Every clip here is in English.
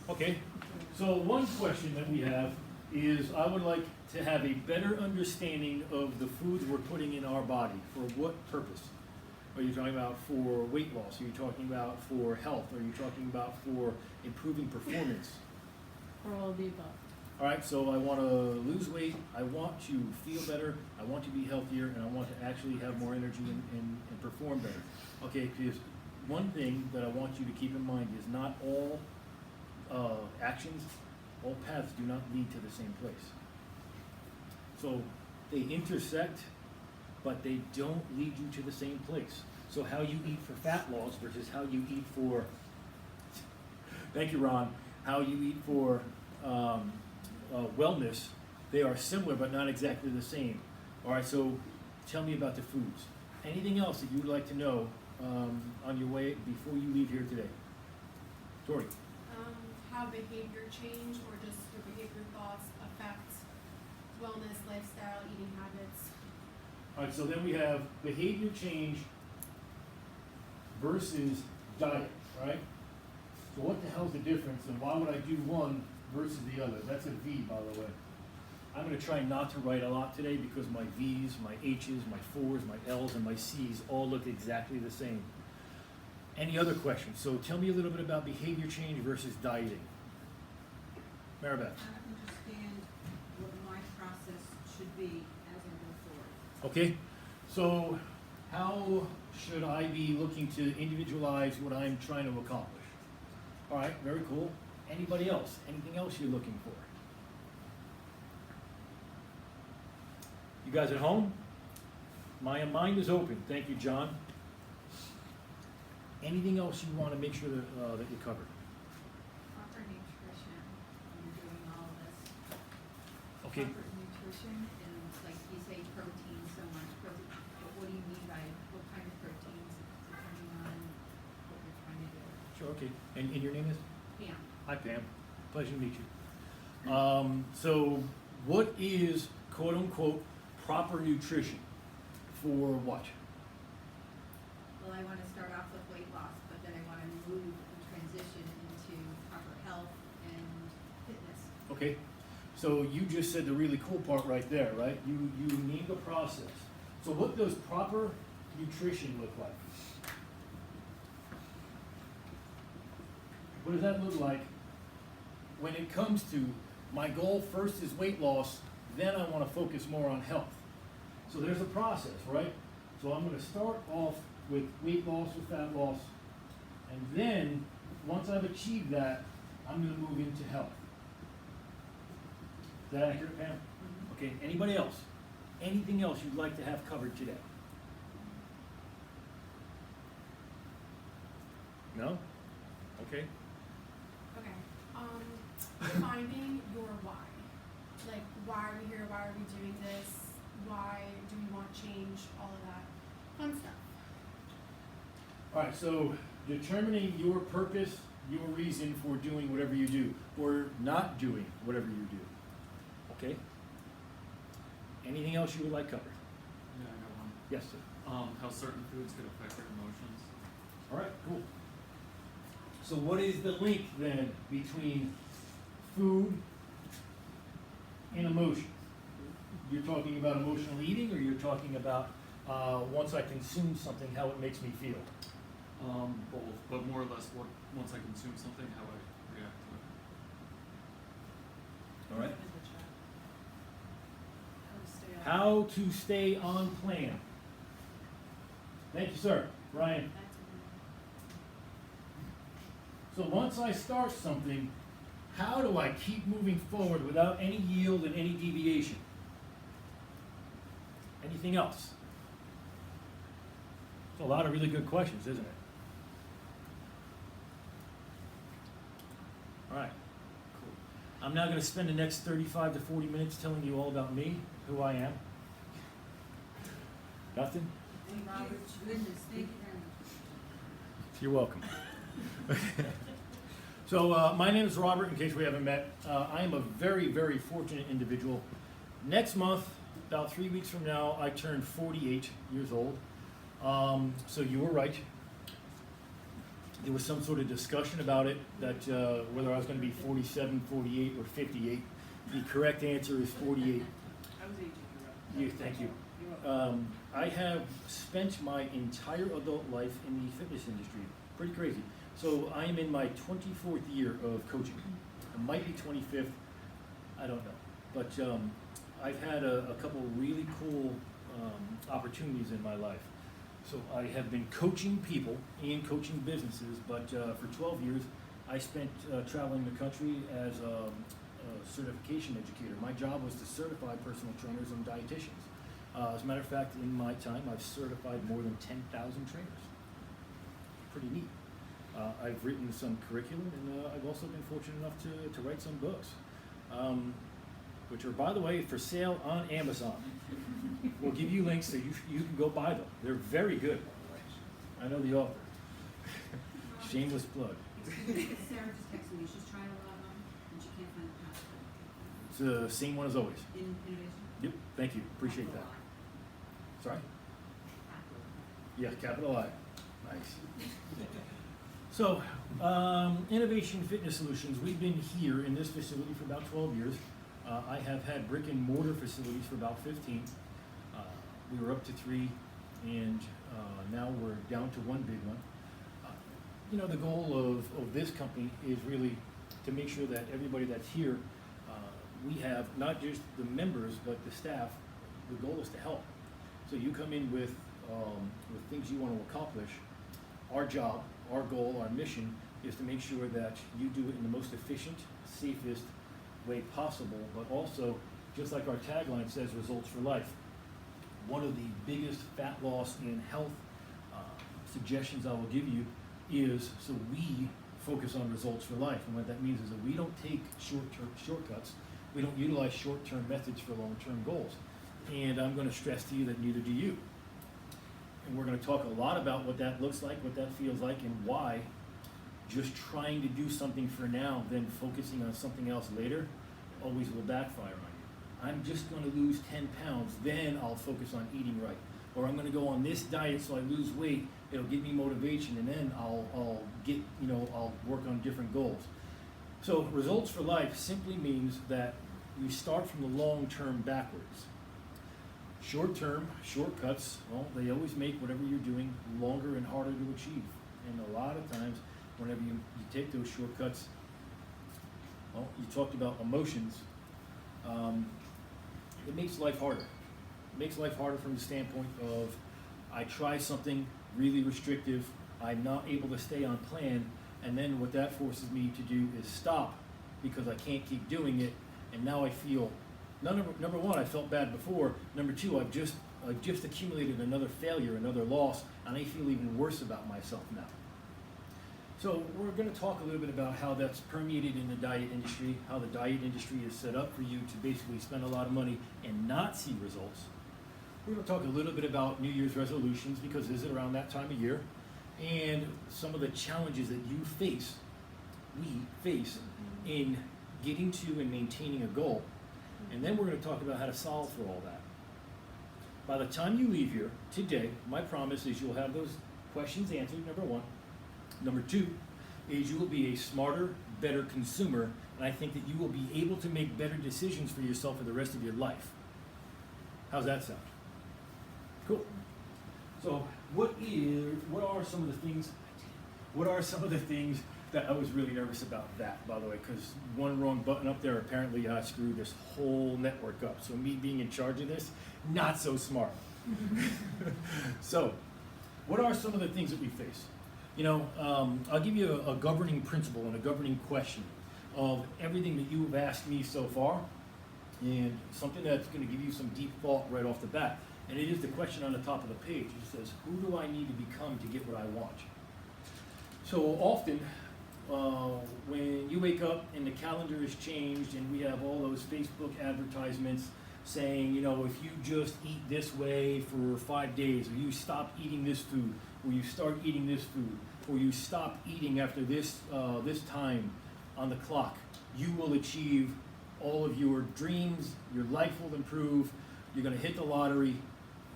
Okay, so one question that we have is I would like to have a better understanding of the foods we're putting in our body. For what purpose? Are you talking about for weight loss? Are you talking about for health? Are you talking about for improving performance? Or all of the above. All right, so I want to lose weight, I want to feel better, I want to be healthier, and I want to actually have more energy and perform better. Okay, because one thing that I want you to keep in mind is not all actions, all paths do not lead to the same place. So they intersect, but they don't lead you to the same place. So how you eat for fat loss versus how you eat for, thank you, Ron, how you eat for wellness, they are similar but not exactly the same. All right, so tell me about the foods. Anything else that you'd like to know on your way before you leave here today? Tori. How behavior change or just your behavior thoughts affect wellness, lifestyle, eating habits. All right, so then we have behavior change versus diet, right? So what the hell's the difference, and why would I do one versus the other? That's a V, by the way. I'm going to try not to write a lot today because my V's, my H's, my 4's, my L's, and my C's all look exactly the same. Any other questions? So tell me a little bit about behavior change versus dieting. Maribeth. I understand what my process should be as I go forward. Okay, so how should I be looking to individualize what I'm trying to accomplish? All right, very cool. Anybody else? Anything else you're looking for? You guys at home? My mind is open. Thank you, John. Anything else you want to make sure that you covered? Proper nutrition, when you're doing all this. Okay. Proper nutrition, and like you say, protein so much, protein, but what do you mean by, what kind of proteins, depending on what you're trying to do? Sure, okay. And your name is? Pam. Hi, Pam. Pleasure to meet you. So what is, quote unquote, proper nutrition for what? Well, I want to start off with weight loss, but then I want to move and transition into proper health and fitness. Okay, so you just said the really cool part right there, right? You named the process. So what does proper nutrition look like? What does that look like when it comes to my goal first is weight loss, then I want to focus more on health? So there's a process, right? So I'm going to start off with weight loss or fat loss, and then once I've achieved that, I'm going to move into health. Is that accurate, Pam? Mm-hmm. Okay, anybody else? Anything else you'd like to have covered today? No? Okay. Okay. Finding your why. Like, why are we here? Why are we doing this? Why do we want change? All of that fun stuff. All right, so determining your purpose, your reason for doing whatever you do, or not doing whatever you do. Okay? Anything else you would like covered? Yeah, I got one. Yes, sir. How certain foods could affect your emotions. All right, cool. So what is the link then between food and emotion? You're talking about emotional eating, or you're talking about once I consume something, how it makes me feel? Both, but more or less once I consume something, how I react to it. All right. How to stay on. How to stay on plan. Thank you, sir. Ryan. So once I start something, how do I keep moving forward without any yield and any deviation? Anything else? It's a lot of really good questions, isn't it? All right, cool. I'm now going to spend the next 35 to 40 minutes telling you all about me, who I am. Nothing? Thank you. Goodness, thank you very much. You're welcome. So my name is Robert, in case we haven't met. I am a very, very fortunate individual. Next month, about 3 weeks from now, I turn 48 years old. So you were right. there was some sort of discussion about it, that whether I was going to be 47, 48, or 58. The correct answer is 48. I was 18, you're right. Thank you. You're welcome. I have spent my entire adult life in the fitness industry. Pretty crazy. So I am in my 24th year of coaching. I might be 25th. I don't know. But I've had a couple really cool opportunities in my life. So I have been coaching people and coaching businesses, but for 12 years I spent traveling the country as a certification educator. My job was to certify personal trainers and dietitians. As a matter of fact, in my time, I've certified more than 10,000 trainers. Pretty neat. I've written some curriculum, and I've also been fortunate enough to write some books, which are, by the way, for sale on Amazon. We'll give you links so you can go buy them. They're very good, by the way. I know the author. Shameless plug. Sarah just texted me, she's trying to log on, and she can't find the password. It's the same one as always. Innovation? Yep, thank you, appreciate that. Sorry? Yeah, capital I. Nice. So, Innovation Fitness Solutions, we've been here in this facility for about 12 years. I have had brick and mortar facilities for about 15. We were up to 3, and now we're down to 1 big one. The goal of this company is really to make sure that everybody that's here, we have not just the members, but the staff. The goal is to help. So you come in with things you want to accomplish. Our job, our goal, our mission is to make sure that you do it in the most efficient, safest way possible, but also, just like our tagline says, results for life. One of the biggest fat loss and health suggestions I will give you is so we focus on results for life. And what that means is that we don't take shortcuts. We don't utilize short-term methods for long-term goals. And I'm going to stress to you that neither do you. And we're going to talk a lot about what that looks like, what that feels like, and why just trying to do something for now, then focusing on something else later, always will backfire on you. I'm just going to lose 10 pounds, then I'll focus on eating right. Or I'm going to go on this diet so I lose weight, it'll give me motivation, and then I'll work on different goals. So results for life simply means that you start from the long term backwards. Short term, shortcuts, well, they always make whatever you're doing longer and harder to achieve. And a lot of times, whenever you take those shortcuts, well, you talked about emotions, it makes life harder. It makes life harder from the standpoint of I try something really restrictive, I'm not able to stay on plan, and then what that forces me to do is stop because I can't keep doing it, and now I feel, number one, I felt bad before, number two, I've just accumulated another failure, another loss, and I feel even worse about myself now. So we're going to talk a little bit about how that's permeated in the diet industry, how the diet industry is set up for you to basically spend a lot of money and not see results. We're going to talk a little bit about New Year's resolutions because is it around that time of year, and some of the challenges that you face, we face, in getting to and maintaining a goal. And then we're going to talk about how to solve for all that. By the time you leave here today, my promise is you'll have those questions answered, number one. Number two is you will be a smarter, better consumer, and I think that you will be able to make better decisions for yourself for the rest of your life. How's that sound? Cool. So what are some of the things that I was really nervous about that, by the way, because one wrong button up there apparently screwed this whole network up. So me being in charge of this, not so smart. So what are some of the things that we face? I'll give you a governing principle and a governing question of everything that you have asked me so far, and something that's going to give you some deep thought right off the bat. And it is the question on the top of the page. It says, who do I need to become to get what I want? So often, when you wake up and the calendar is changed and we have all those Facebook advertisements saying, if you just eat this way for 5 days, or you stop eating this food, or you start eating this food, or you stop eating after this time on the clock, you will achieve all of your dreams, your life will improve, you're going to hit the lottery,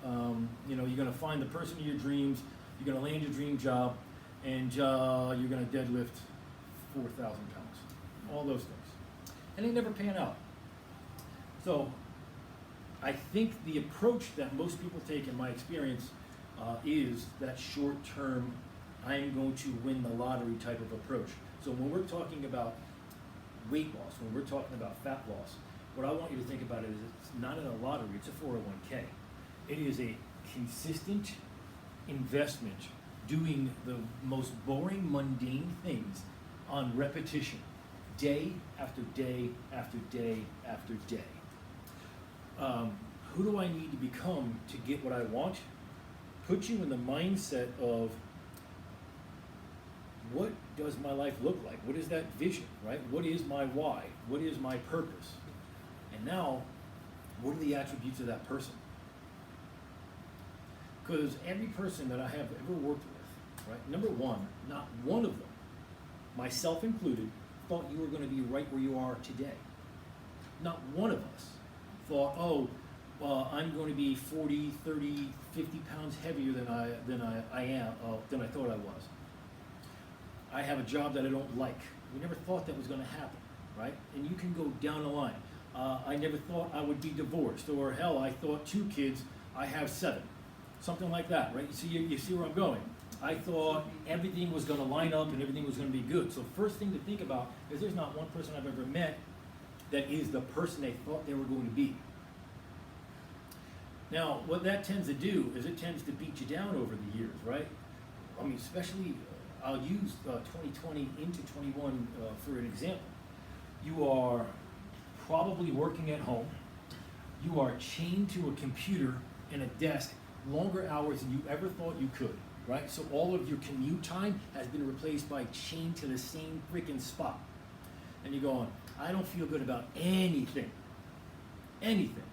you're going to find the person of your dreams, you're going to land your dream job, and you're going to deadlift 4,000 pounds. All those things. And they never pan out. So I think the approach that most people take, in my experience, is that short-term, I'm going to win the lottery type of approach. So when we're talking about weight loss, when we're talking about fat loss, what I want you to think about it is it's not in a lottery, it's a 401k. It is a consistent investment doing the most boring, mundane things on repetition, day after day after day after day. Who do I need to become to get what I want? Put you in the mindset of, what does my life look like? What is that vision, right? What is my why? What is my purpose? And now, what are the attributes of that person? Because every person that I have ever worked with, right, number one, not one of them, myself included, thought you were going to be right where you are today. Not one of us thought, oh, I'm going to be 40, 30, 50 pounds heavier than I thought I was. I have a job that I don't like. We never thought that was going to happen, right? And you can go down the line. I never thought I would be divorced, or hell, I thought 2 kids, I have 7. Something like that, right? You see where I'm going. I thought everything was going to line up and everything was going to be good. So first thing to think about is there's not one person I've ever met that is the person they thought they were going to be. Now, what that tends to do is it tends to beat you down over the years, right? I mean, especially, I'll use 2020 into 21 for an example. You are probably working at home. You are chained to a computer and a desk longer hours than you ever thought you could, right? So all of your commute time has been replaced by chained to the same freaking spot. And you're going, I don't feel good about anything. Anything.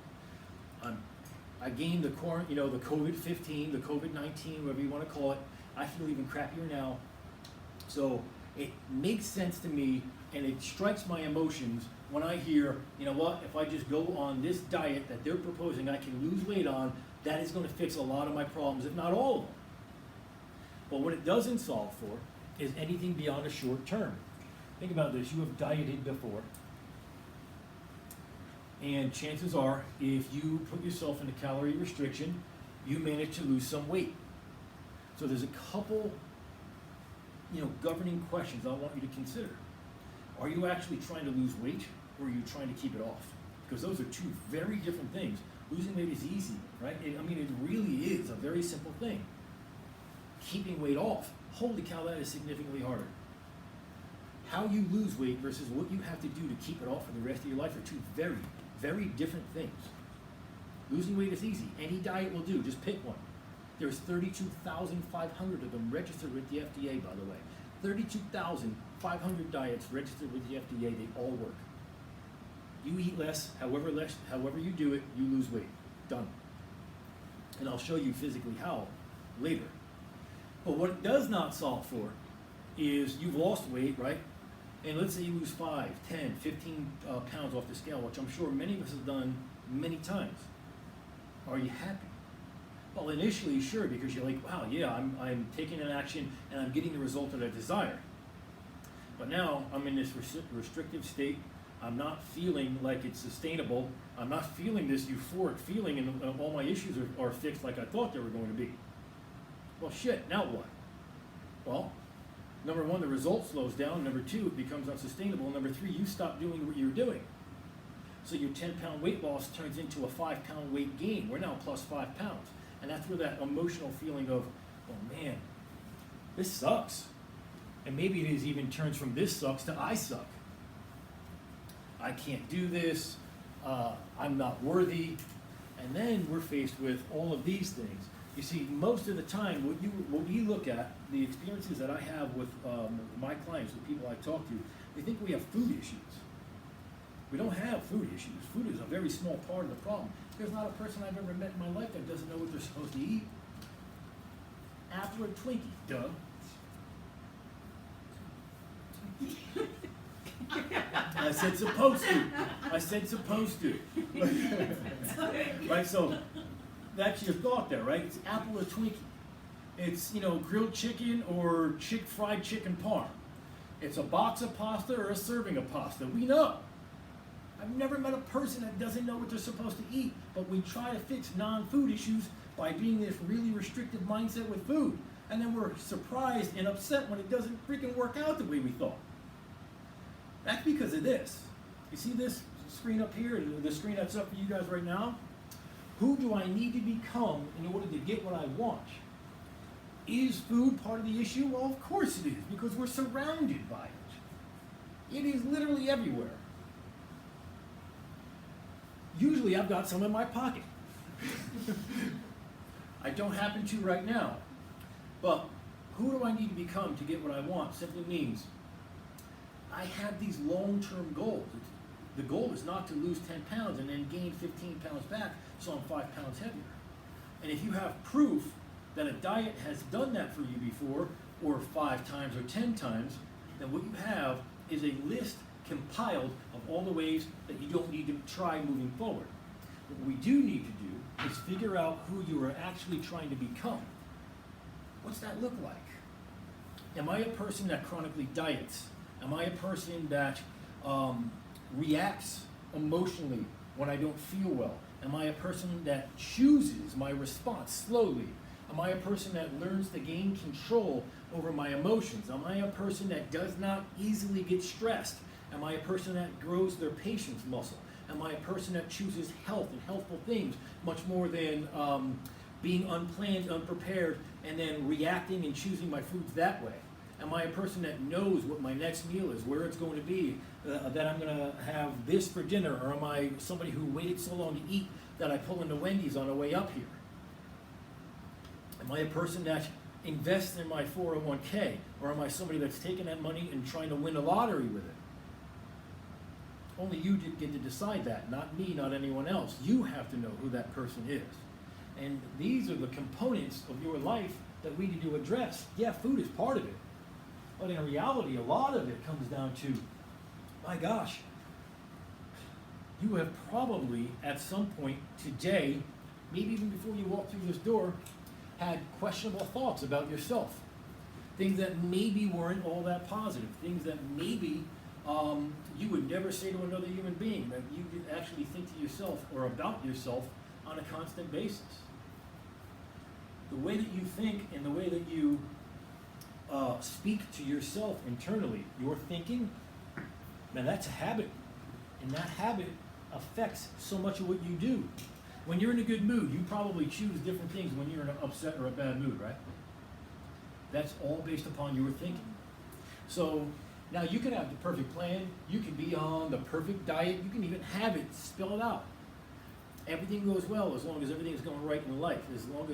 I gained the COVID-15, the COVID-19, whatever you want to call it. I feel even crappier now. So it makes sense to me, and it strikes my emotions when I hear, you know what, if I just go on this diet that they're proposing I can lose weight on, that is going to fix a lot of my problems, if not all of them. But what it doesn't solve for is anything beyond a short term. Think about this, you have dieted before. And chances are, if you put yourself into calorie restriction, you manage to lose some weight. So there's a couple, governing questions I want you to consider. Are you actually trying to lose weight, or are you trying to keep it off? Because those are 2 very different things. Losing weight is easy, right? It really is a very simple thing. Keeping weight off, holy cow, that is significantly harder. How you lose weight versus what you have to do to keep it off for the rest of your life are 2 very, very different things. Losing weight is easy. Any diet will do. Just pick one. There's 32,500 of them registered with the FDA, by the way. 32,500 diets registered with the FDA. They all work. You eat less, however you do it, you lose weight. Done. And I'll show you physically how later. But what it does not solve for is you've lost weight, right? And let's say you lose 5, 10, 15 pounds off the scale, which I'm sure many of us have done many times. Are you happy? Well, initially, sure, because you're like, wow, yeah, I'm taking an action and I'm getting the result that I desire. But now I'm in this restrictive state. I'm not feeling like it's sustainable. I'm not feeling this euphoric feeling, and all my issues are fixed like I thought they were going to be. Well, shit, now what? Well, number 1, the result slows down. Number 2, it becomes unsustainable. Number 3, you stop doing what you're doing. So your 10-pound weight loss turns into a 5-pound weight gain. We're now plus 5 pounds. And that's where that emotional feeling of, oh man, this sucks. And maybe it even turns from this sucks to I suck. I can't do this. I'm not worthy. And then we're faced with all of these things. You see, most of the time, what we look at, the experiences that I have with my clients, the people I talk to, they think we have food issues. We don't have food issues. Food is a very small part of the problem. There's not a person I've ever met in my life that doesn't know what they're supposed to eat. Apple or Twinkie, duh. I said supposed to. Right, so that's your thought there, right? It's apple or Twinkie. It's, grilled chicken or fried chicken parm. It's a box of pasta or a serving of pasta. We know. I've never met a person that doesn't know what they're supposed to eat, but we try to fix non-food issues by being this really restrictive mindset with food. And then we're surprised and upset when it doesn't freaking work out the way we thought. That's because of this. You see this screen up here, the screen that's up for you guys right now? Who do I need to become in order to get what I want? Is food part of the issue? Well, of course it is, because we're surrounded by it. It is literally everywhere. Usually I've got some in my pocket. I don't happen to right now. But who do I need to become to get what I want? Simply means I have these long-term goals. The goal is not to lose 10 pounds and then gain 15 pounds back, so I'm 5 pounds heavier. And if you have proof that a diet has done that for you before, or 5 times or 10 times, then what you have is a list compiled of all the ways that you don't need to try moving forward. What we do need to do is figure out who you are actually trying to become. What's that look like? Am I a person that chronically diets? Am I a person that reacts emotionally when I don't feel well? Am I a person that chooses my response slowly? Am I a person that learns to gain control over my emotions? Am I a person that does not easily get stressed? Am I a person that grows their patience muscle? Am I a person that chooses health and healthful things much more than being unplanned, unprepared, and then reacting and choosing my foods that way? Am I a person that knows what my next meal is, where it's going to be, that I'm going to have this for dinner? Or am I somebody who waited so long to eat that I pull into Wendy's on the way up here? Am I a person that invests in my 401k? Or am I somebody that's taking that money and trying to win a lottery with it? Only you get to decide that, not me, not anyone else. You have to know who that person is. And these are the components of your life that we need to address. Yeah, food is part of it. But in reality, a lot of it comes down to, my gosh, you have probably at some point today, maybe even before you walk through this door, had questionable thoughts about yourself. Things that maybe weren't all that positive. Things that maybe you would never say to another human being, that you could actually think to yourself or about yourself on a constant basis. The way that you think and the way that you speak to yourself internally, your thinking, man, that's a habit. And that habit affects so much of what you do. When you're in a good mood, you probably choose different things when you're in an upset or a bad mood, right? That's all based upon your thinking. So now you can have the perfect plan, you can be on the perfect diet, you can even have it spelled out. Everything goes well as long as everything is going right in life. As soon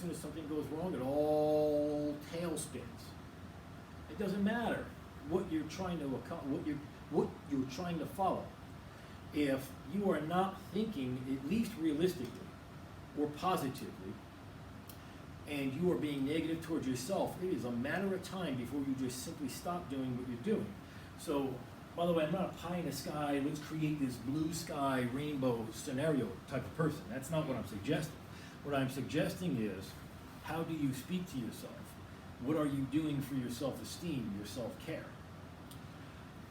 as something goes wrong, it all tailspins. It doesn't matter what you're trying to accomplish, what you're trying to follow. If you are not thinking, at least realistically or positively, and you are being negative towards yourself, it is a matter of time before you just simply stop doing what you're doing. So, by the way, I'm not a pie in the sky, let's create this blue sky rainbow scenario type of person. That's not what I'm suggesting. What I'm suggesting is, how do you speak to yourself? What are you doing for your self-esteem, your self-care?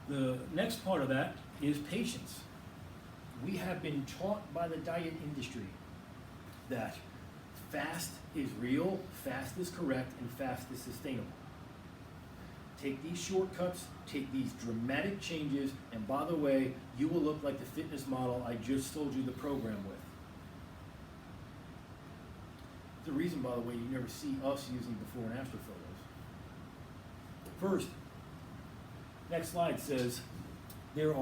The next part of that is patience. We have been taught by the diet industry that fast is real, fast is correct, and fast is sustainable. Take these shortcuts, take these dramatic changes, and by the way, you will look like the fitness model I just sold you the program with. The reason, by the way, you never see us using before and after photos. First, next slide says there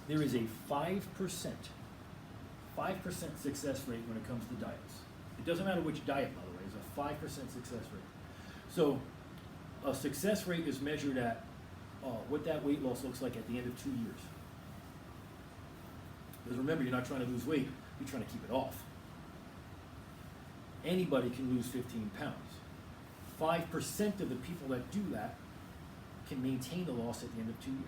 is a 5% success rate when it comes to diets. It doesn't matter which diet, by the way, it's a 5% success rate. So a success rate is measured at what that weight loss looks like at the end of 2 years. Because remember, you're not trying to lose weight, you're trying to keep it off. Anybody can lose 15 pounds. 5% of the people that do that can maintain the loss at the end of 2 years.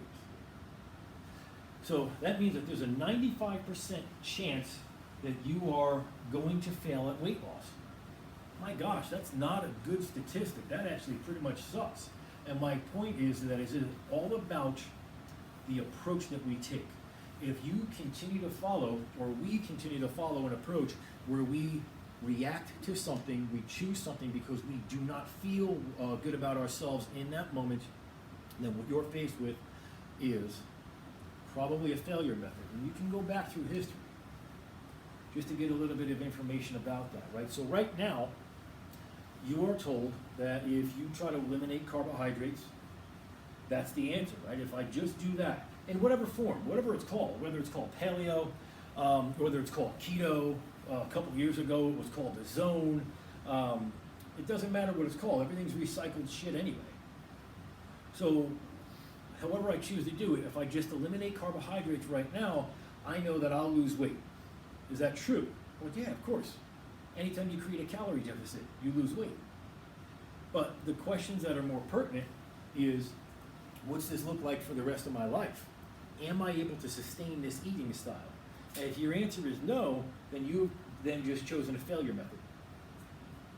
So that means that there's a 95% chance that you are going to fail at weight loss. my gosh, that's not a good statistic. That actually pretty much sucks. And my point is that it's all about the approach that we take. If you continue to follow, or we continue to follow an approach where we react to something, we choose something because we do not feel good about ourselves in that moment, then what you're faced with is probably a failure method. And you can go back through history just to get a little bit of information about that, right? So right now, you are told that if you try to eliminate carbohydrates, that's the answer, right? If I just do that, in whatever form, whatever it's called, whether it's called paleo, whether it's called keto, a couple years ago it was called the zone, it doesn't matter what it's called, everything's recycled shit anyway. So, however I choose to do it, if I just eliminate carbohydrates right now, I know that I'll lose weight. Is that true? Well, yeah, of course. Anytime you create a calorie deficit, you lose weight. But the questions that are more pertinent is, what's this look like for the rest of my life? Am I able to sustain this eating style? And if your answer is no, then you've then just chosen a failure method.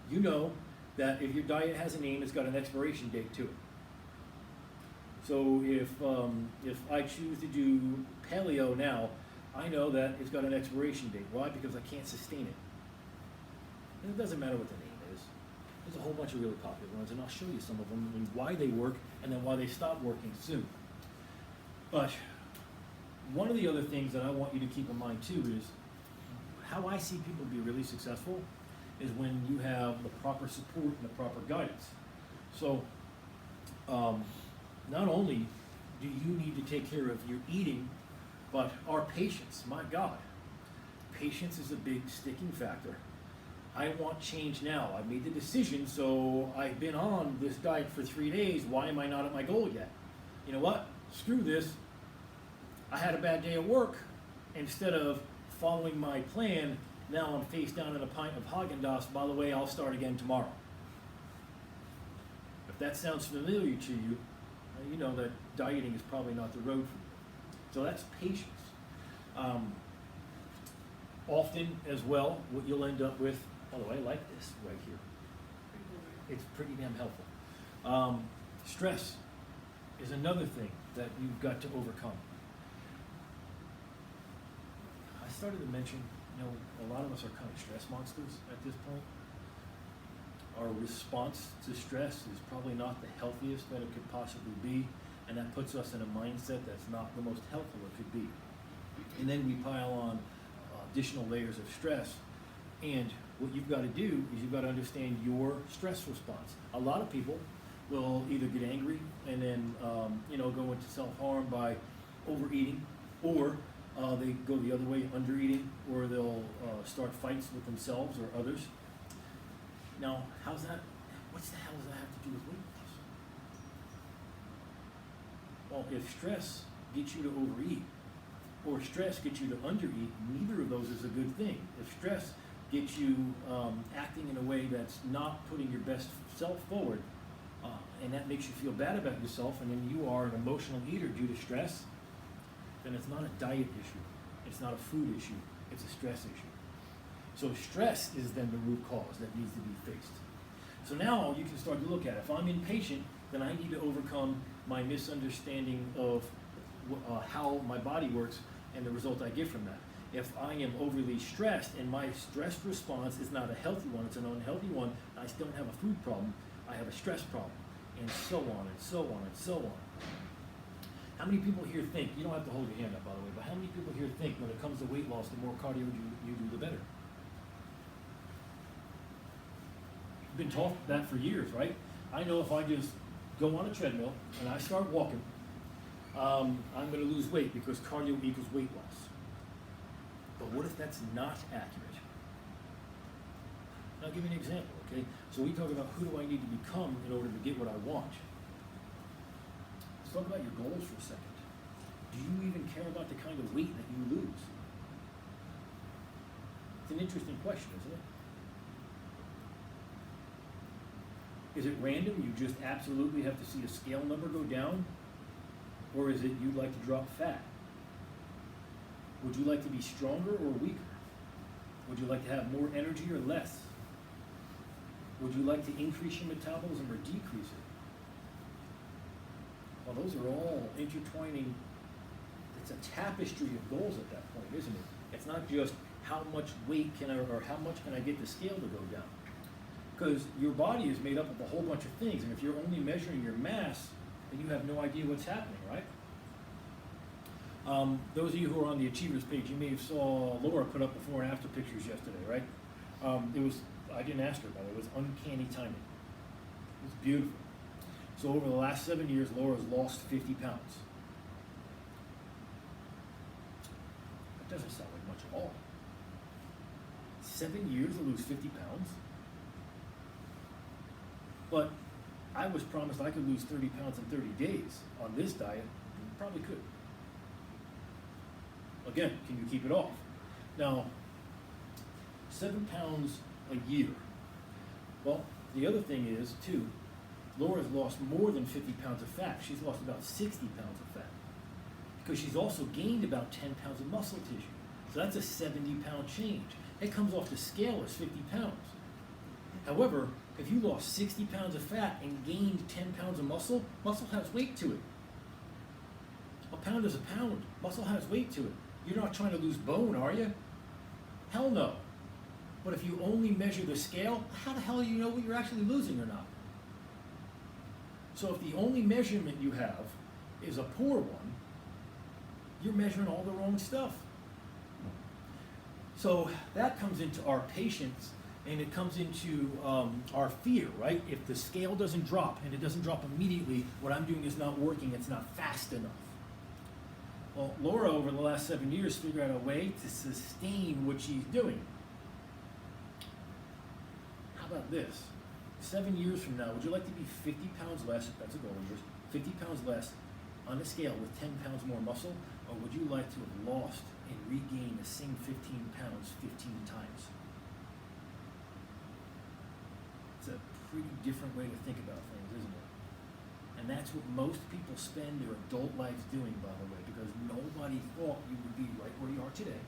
You know that if your diet has a name, it's got an expiration date to it. So if I choose to do paleo now, I know that it's got an expiration date. Why? Because I can't sustain it. And it doesn't matter what the name is. There's a whole bunch of really popular ones, and I'll show you some of them and why they work and then why they stop working soon. But one of the other things that I want you to keep in mind too is how I see people be really successful is when you have the proper support and the proper guidance. So not only do you need to take care of your eating, but our patience, my God. Patience is a big sticking factor. I want change now. I made the decision, so I've been on this diet for 3 days. Why am I not at my goal yet? You know what? Screw this. I had a bad day at work. Instead of following my plan, now I'm face down in a pint of Haagen-Dazs. By the way, I'll start again tomorrow. If that sounds familiar to you, you know that dieting is probably not the road for you. So that's patience. Often as well, what you'll end up with, by the way, I like this right here. It's pretty damn helpful. Stress is another thing that you've got to overcome. I started to mention, you know, a lot of us are kind of stress monsters at this point. Our response to stress is probably not the healthiest that it could possibly be, and that puts us in a mindset that's not the most helpful it could be. And then we pile on additional layers of stress, and what you've got to do is you've got to understand your stress response. A lot of people will either get angry and then go into self-harm by overeating, or they go the other way, undereating, or they'll start fights with themselves or others. Now, what the hell does that have to do with weight loss? Well, if stress gets you to overeat, or stress gets you to undereat, neither of those is a good thing. If stress gets you acting in a way that's not putting your best self forward, and that makes you feel bad about yourself, and then you are an emotional eater due to stress, then it's not a diet issue. It's not a food issue. It's a stress issue. So stress is then the root cause that needs to be fixed. So now you can start to look at it. If I'm impatient, then I need to overcome my misunderstanding of how my body works and the result I get from that. If I am overly stressed and my stress response is not a healthy one, it's an unhealthy one, I still don't have a food problem, I have a stress problem, and so on and so on and so on. How many people here think, you don't have to hold your hand up by the way, but how many people here think when it comes to weight loss, the more cardio you do, the better? Been taught that for years, right? I know if I just go on a treadmill and I start walking, I'm going to lose weight because cardio equals weight loss. But what if that's not accurate? I'll give you an example, okay? So we talk about who do I need to become in order to get what I want. Let's talk about your goals for a second. Do you even care about the kind of weight that you lose? It's an interesting question, isn't it? Is it random? You just absolutely have to see a scale number go down? Or is it you'd like to drop fat? Would you like to be stronger or weaker? Would you like to have more energy or less? Would you like to increase your metabolism or decrease it? Well, those are all intertwining. It's a tapestry of goals at that point, isn't it? It's not just how much weight can I, or how much can I get the scale to go down? Because your body is made up of a whole bunch of things, and if you're only measuring your mass, then you have no idea what's happening, right? Those of you who are on the Achievers page, you may have saw Laura put up before and after pictures yesterday, right? I didn't ask her about it, it was uncanny timing. It was beautiful. So over the last 7 years, Laura's lost 50 pounds. That doesn't sound like much at all. 7 years to lose 50 pounds? But I was promised I could lose 30 pounds in 30 days. On this diet, you probably could. Again, can you keep it off? Now, 7 pounds a year. Well, the other thing is, too, Laura's lost more than 50 pounds of fat. She's lost about 60 pounds of fat. Because she's also gained about 10 pounds of muscle tissue. So that's a 70-pound change. It comes off the scale as 50 pounds. However, if you lost 60 pounds of fat and gained 10 pounds of muscle, muscle has weight to it. A pound is a pound. Muscle has weight to it. You're not trying to lose bone, are you? Hell no. But if you only measure the scale, how the hell do you know what you're actually losing or not? So if the only measurement you have is a poor one, you're measuring all the wrong stuff. So that comes into our patience, and it comes into our fear, right? If the scale doesn't drop, and it doesn't drop immediately, what I'm doing is not working, it's not fast enough. Well, Laura, over the last 7 years, figured out a way to sustain what she's doing. How about this? 7 years from now, would you like to be 50 pounds less, if that's a goal of yours, 50 pounds less on a scale with 10 pounds more muscle, or would you like to have lost and regained the same 15 pounds 15 times? It's a pretty different way to think about things, isn't it? And that's what most people spend their adult lives doing, by the way, because nobody thought you would be right where you are today.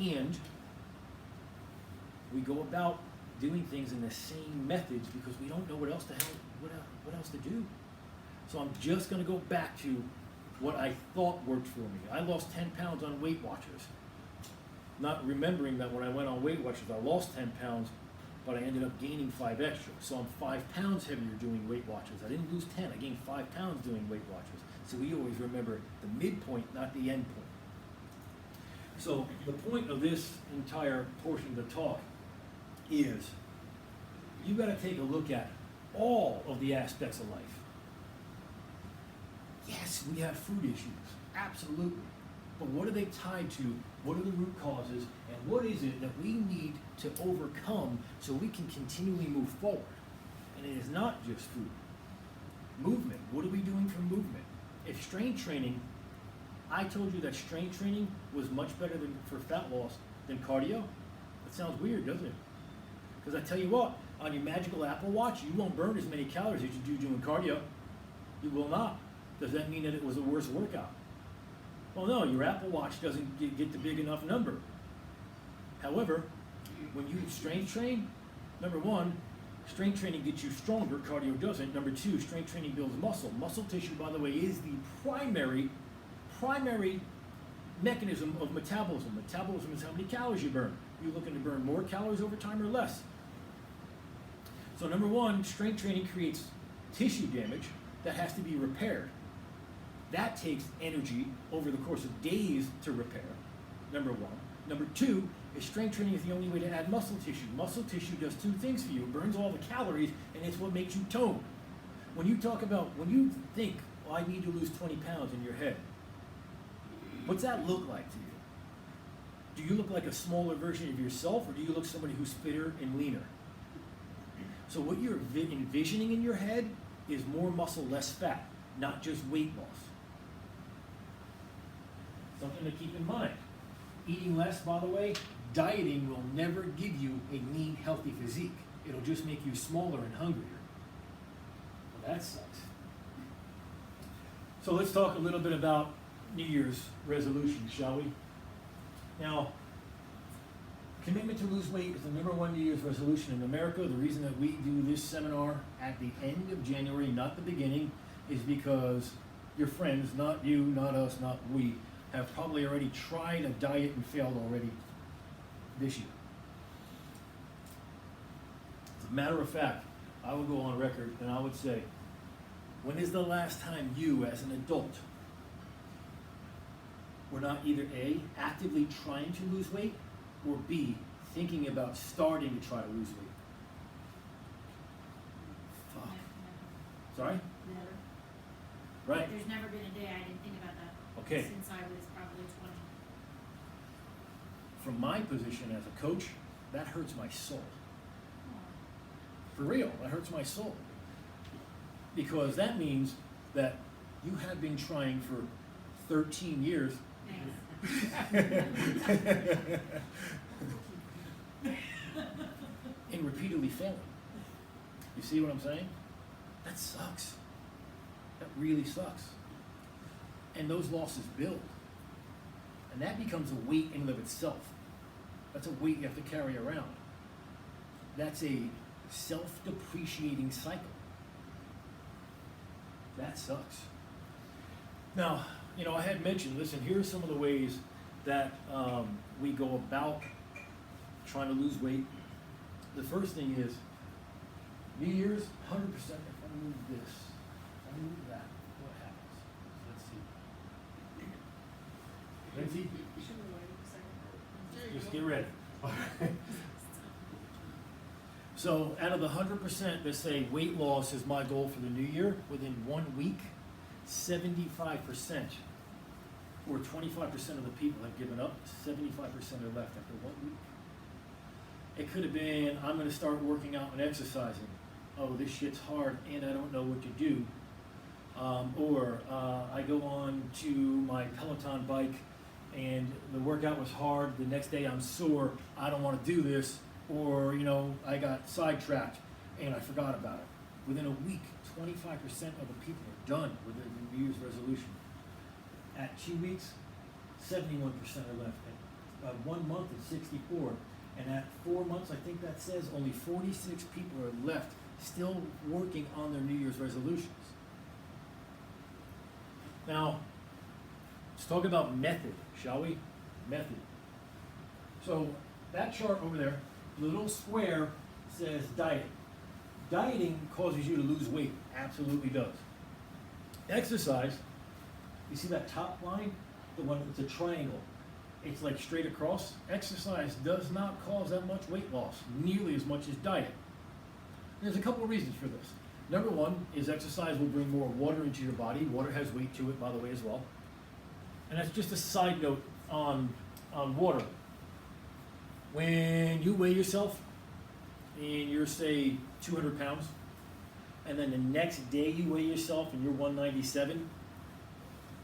And we go about doing things in the same methods because we don't know what else to do. So I'm just going to go back to what I thought worked for me. I lost 10 pounds on Weight Watchers, not remembering that when I went on Weight Watchers, I lost 10 pounds, but I ended up gaining 5 extra. So I'm 5 pounds heavier doing Weight Watchers. I didn't lose 10, I gained 5 pounds doing Weight Watchers. So we always remember the midpoint, not the end point. So the point of this entire portion of the talk is you've got to take a look at all of the aspects of life. Yes, we have food issues, absolutely. But what are they tied to? What are the root causes? And what is it that we need to overcome so we can continually move forward? And it is not just food. Movement. What are we doing for movement? If strength training, I told you that strength training was much better for fat loss than cardio. That sounds weird, doesn't it? Because I tell you what, on your magical Apple Watch, you won't burn as many calories as you do doing cardio. You will not. Does that mean that it was a worse workout? Well, no, your Apple Watch doesn't get the big enough number. However, when you strength train, number one, strength training gets you stronger, cardio doesn't. Number two, strength training builds muscle. Muscle tissue, by the way, is the primary mechanism of metabolism. Metabolism is how many calories you burn. You looking to burn more calories over time or less? So number one, strength training creates tissue damage that has to be repaired. That takes energy over the course of days to repair, number one. Number two, is strength training is the only way to add muscle tissue. Muscle tissue does two things for you. It burns all the calories, and it's what makes you tone. When you think, well, I need to lose 20 pounds in your head, what's that look like to you? Do you look like a smaller version of yourself, or do you look somebody who's fitter and leaner? So what you're envisioning in your head is more muscle, less fat, not just weight loss. Something to keep in mind. Eating less, by the way, dieting will never give you a lean, healthy physique. It'll just make you smaller and hungrier. Well, that sucks. So let's talk a little bit about New Year's resolutions, shall we? Now, Commitment to lose weight is the #1 New Year's resolution in America. The reason that we do this seminar at the end of January, not the beginning, is because your friends, not you, not us, not we, have probably already tried a diet and failed already this year. As a matter of fact, I will go on record and I would say, when is the last time you, as an adult, were not either A, actively trying to lose weight, or B, thinking about starting to try to lose weight? Fuck. Sorry? Never. Right. There's never been a day I didn't think about that. Okay. Since I was probably 20. From my position as a coach, that hurts my soul. For real, that hurts my soul. Because that means that you have been trying for 13 years. And repeatedly failing. You see what I'm saying? That sucks. That really sucks. And those losses build. And that becomes a weight in and of itself. That's a weight you have to carry around. That's a self-depreciating cycle. That sucks. Now, you know, I had mentioned, listen, here are some of the ways that we go about trying to lose weight. The first thing is, New Year's, 100%, if I move this, if I move that, what happens? Let's see. Lindsay, Should we wait a second? just get ready. So out of the 100% that say weight loss is my goal for the new year, within 1 week, 75% or 25% of the people have given up. 75% are left after 1 week. It could have been, I'm going to start working out and exercising. Oh, this shit's hard and I don't know what to do. Or I go on to my Peloton bike and the workout was hard. The next day I'm sore. I don't want to do this. Or, you know, I got sidetracked and I forgot about it. Within a week, 25% of the people are done with their New Year's resolution. At 2 weeks, 71% are left. At 1 month, it's 64. And at 4 months, I think that says only 46 people are left still working on their New Year's resolutions. Now, let's talk about method, shall we? Method. So that chart over there, the little square says diet. Dieting causes you to lose weight, absolutely does. Exercise, you see that top line? The one that's a triangle. It's like straight across. Exercise does not cause that much weight loss, nearly as much as diet. There's a couple of reasons for this. Number one is exercise will bring more water into your body. Water has weight to it, by the way, as well. And that's just a side note on water. When you weigh yourself and you're, say, 200 pounds, and then the next day you weigh yourself and you're 197,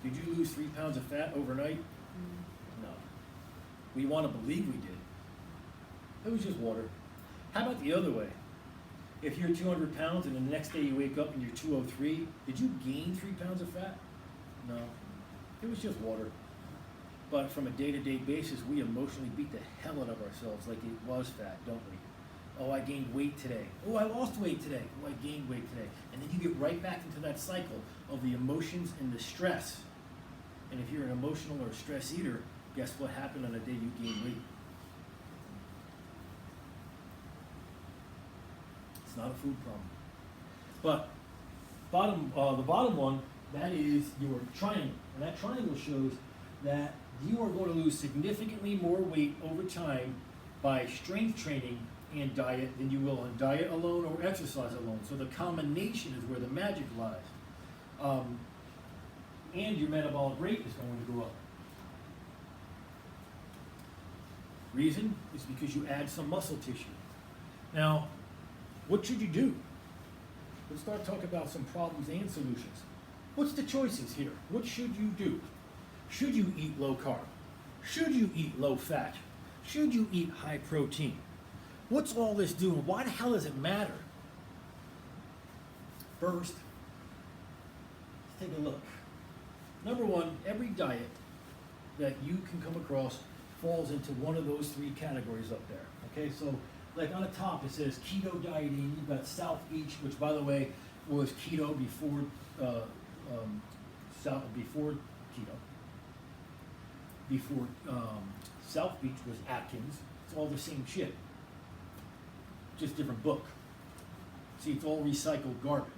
did you lose 3 pounds of fat overnight? No. We want to believe we did. It was just water. How about the other way? If you're 200 pounds and the next day you wake up and you're 203, did you gain 3 pounds of fat? No. It was just water. But from a day-to-day basis, we emotionally beat the hell out of ourselves like it was fat, don't we? Oh, I gained weight today. Oh, I lost weight today. Oh, I gained weight today. And then you get right back into that cycle of the emotions and the stress. And if you're an emotional or stress eater, guess what happened on the day you gain weight? It's not a food problem. But the bottom one, that is your triangle. And that triangle shows that you are going to lose significantly more weight over time by strength training and diet than you will on diet alone or exercise alone. So the combination is where the magic lies. And your metabolic rate is going to go up. Reason is because you add some muscle tissue. Now, what should you do? Let's start talking about some problems and solutions. What's the choices here? What should you do? Should you eat low carb? Should you eat low fat? Should you eat high protein? What's all this doing? Why the hell does it matter? First, let's take a look. Number one, every diet that you can come across falls into one of those three categories up there. Okay, so like on the top it says keto dieting. You've got South Beach, which by the way was keto before before keto. Before South Beach was Atkins. It's all the same shit, just different book. See, it's all recycled garbage.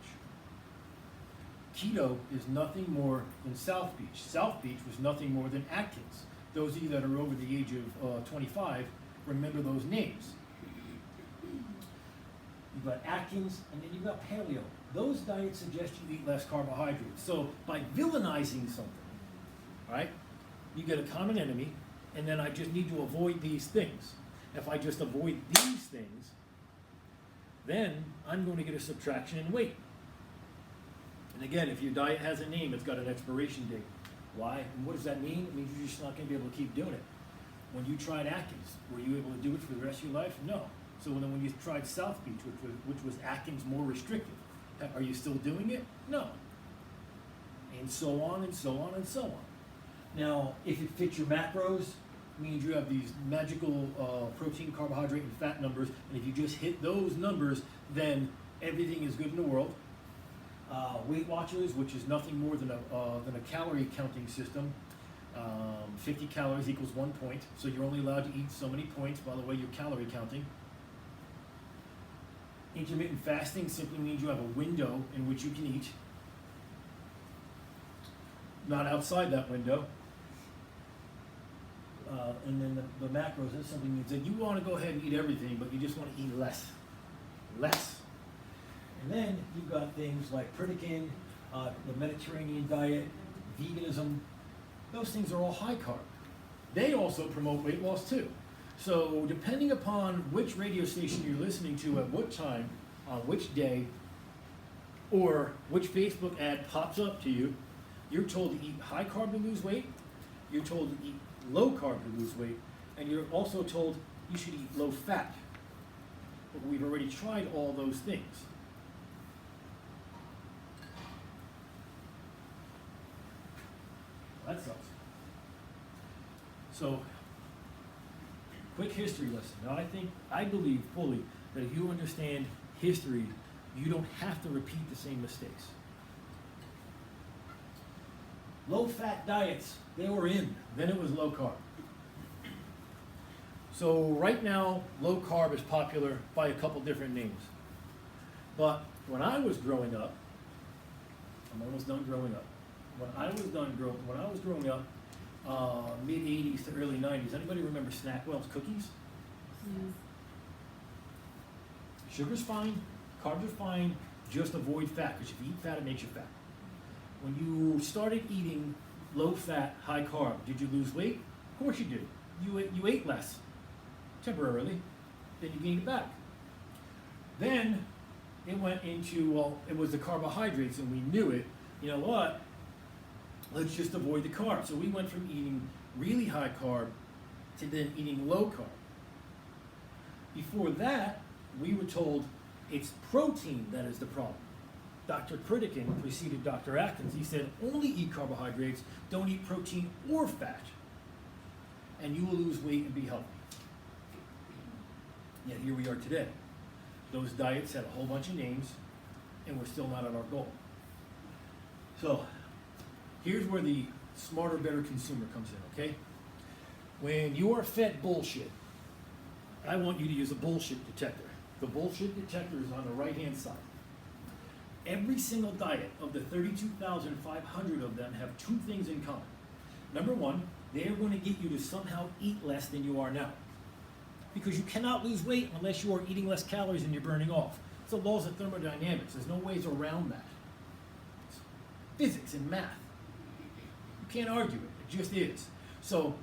Keto is nothing more than South Beach. South Beach was nothing more than Atkins. Those of you that are over the age of 25 remember those names. You've got Atkins, and then you've got Paleo. Those diets suggest you eat less carbohydrates. So by villainizing something, right, you get a common enemy, and then I just need to avoid these things. If I just avoid these things, then I'm going to get a subtraction in weight. And again, if your diet has a name, it's got an expiration date. Why? And what does that mean? It means you're just not going to be able to keep doing it. When you tried Atkins, were you able to do it for the rest of your life? No. So when you tried South Beach, which was Atkins more restrictive, are you still doing it? No. And so on and so on and so on. Now, if it fits your macros, means you have these magical protein, carbohydrate, and fat numbers, and if you just hit those numbers, then everything is good in the world. Weight Watchers, which is nothing more than a calorie counting system. 50 calories equals 1 point, so you're only allowed to eat so many points. By the way, you're calorie counting. Intermittent fasting simply means you have a window in which you can eat, not outside that window. And then the macros, that simply means that you want to go ahead and eat everything, but you just want to eat less. And then you've got things like Pritikin, the Mediterranean diet, veganism. Those things are all high carb. They also promote weight loss too. So depending upon which radio station you're listening to at what time, on which day, or which Facebook ad pops up to you, you're told to eat high carb to lose weight, you're told to eat low carb to lose weight, and you're also told you should eat low fat. But we've already tried all those things. That sucks. So, quick history lesson. Now I believe fully that if you understand history, you don't have to repeat the same mistakes. Low-fat diets, they were in. Then it was low carb. So right now, low carb is popular by a couple different names. But when I was growing up, I'm almost done growing up. When I was growing up, mid 80s to early 90s, anybody remember Snackwell's cookies? Yes. Sugar's fine, carbs are fine, just avoid fat, because if you eat fat, it makes you fat. When you started eating low fat, high carb, did you lose weight? Of course you did. You ate less, temporarily, then you gained it back. Then it went into, well, it was the carbohydrates and we knew it. You know what? Let's just avoid the carbs. So we went from eating really high carb to then eating low carb. Before that, we were told it's protein that is the problem. Dr. Pritikin preceded Dr. Atkins. He said, only eat carbohydrates, don't eat protein or fat, and you will lose weight and be healthy. Yet here we are today. Those diets had a whole bunch of names, and we're still not at our goal. So, here's where the smarter, better consumer comes in, okay? When you are fed bullshit, I want you to use a bullshit detector. The bullshit detector is on the right-hand side. Every single diet of the 32,500 of them have two things in common. Number one, they are going to get you to somehow eat less than you are now. Because you cannot lose weight unless you are eating less calories than you're burning off. It's the laws of thermodynamics. There's no ways around that. It's physics and math. You can't argue it. It just is. So,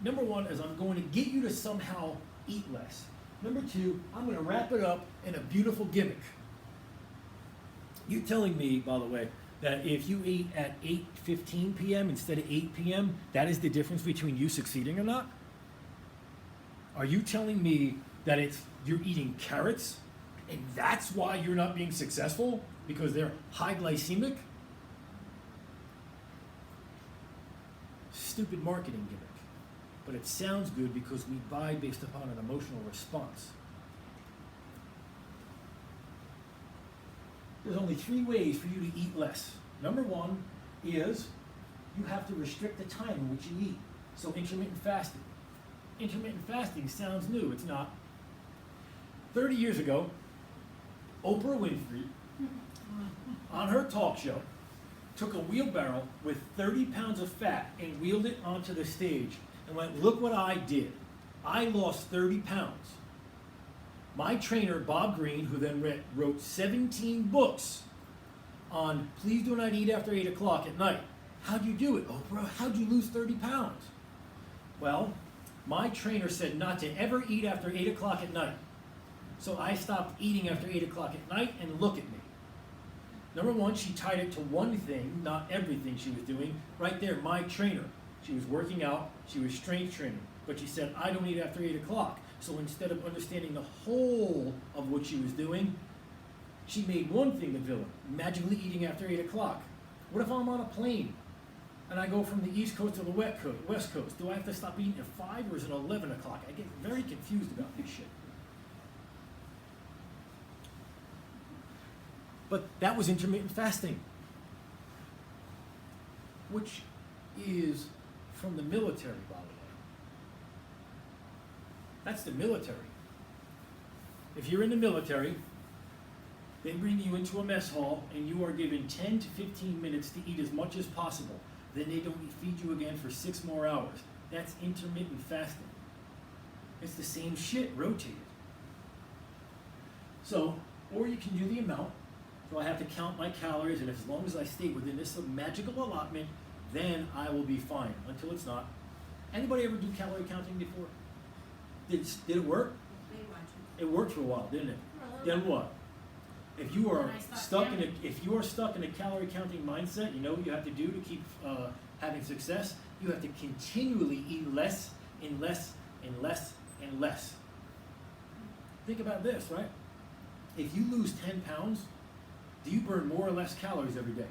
number one is I'm going to get you to somehow eat less. Number two, I'm going to wrap it up in a beautiful gimmick. You're telling me, by the way, that if you eat at 8:15 p.m. instead of 8 p.m., that is the difference between you succeeding or not? Are you telling me that you're eating carrots and that's why you're not being successful? Because they're high glycemic? Stupid marketing gimmick. but it sounds good because we buy based upon an emotional response. There's only 3 ways for you to eat less. Number 1 is you have to restrict the time in which you eat. So intermittent fasting. Intermittent fasting sounds new, it's not. 30 years ago, Oprah Winfrey, on her talk show, took a wheelbarrow with 30 pounds of fat and wheeled it onto the stage and went, look what I did. I lost 30 pounds. My trainer, Bob Greene, who then wrote 17 books on please do not eat after 8 o'clock at night. How'd you do it, Oprah? How'd you lose 30 pounds? Well, my trainer said not to ever eat after 8 o'clock at night. So I stopped eating after 8 o'clock at night, and look at me. Number 1, she tied it to one thing, not everything she was doing. Right there, my trainer. She was working out, she was strength training, but she said, I don't eat after 8 o'clock. So instead of understanding the whole of what she was doing, she made one thing the villain, magically eating after 8 o'clock. What if I'm on a plane and I go from the East Coast to the West Coast? Do I have to stop eating at 5 or is it 11 o'clock? I get very confused about this shit. But that was intermittent fasting, which is from the military, by the way. That's the military. If you're in the military, they bring you into a mess hall and you are given 10 to 15 minutes to eat as much as possible. Then they don't feed you again for 6 more hours. That's intermittent fasting. It's the same shit rotated. So, or you can do the amount. So I have to count my calories, and as long as I stay within this magical allotment, then I will be fine, until it's not. Anybody ever do calorie counting before? Did it work? They watch it. It worked for a while, didn't it? For a little Then bit. what? If you are Then I stopped stuck counting. if you are stuck in a calorie counting mindset, you know what you have to do to keep having success? You have to continually eat less and less and less and less. Think about this, right? If you lose 10 pounds, do you burn more or less calories every day?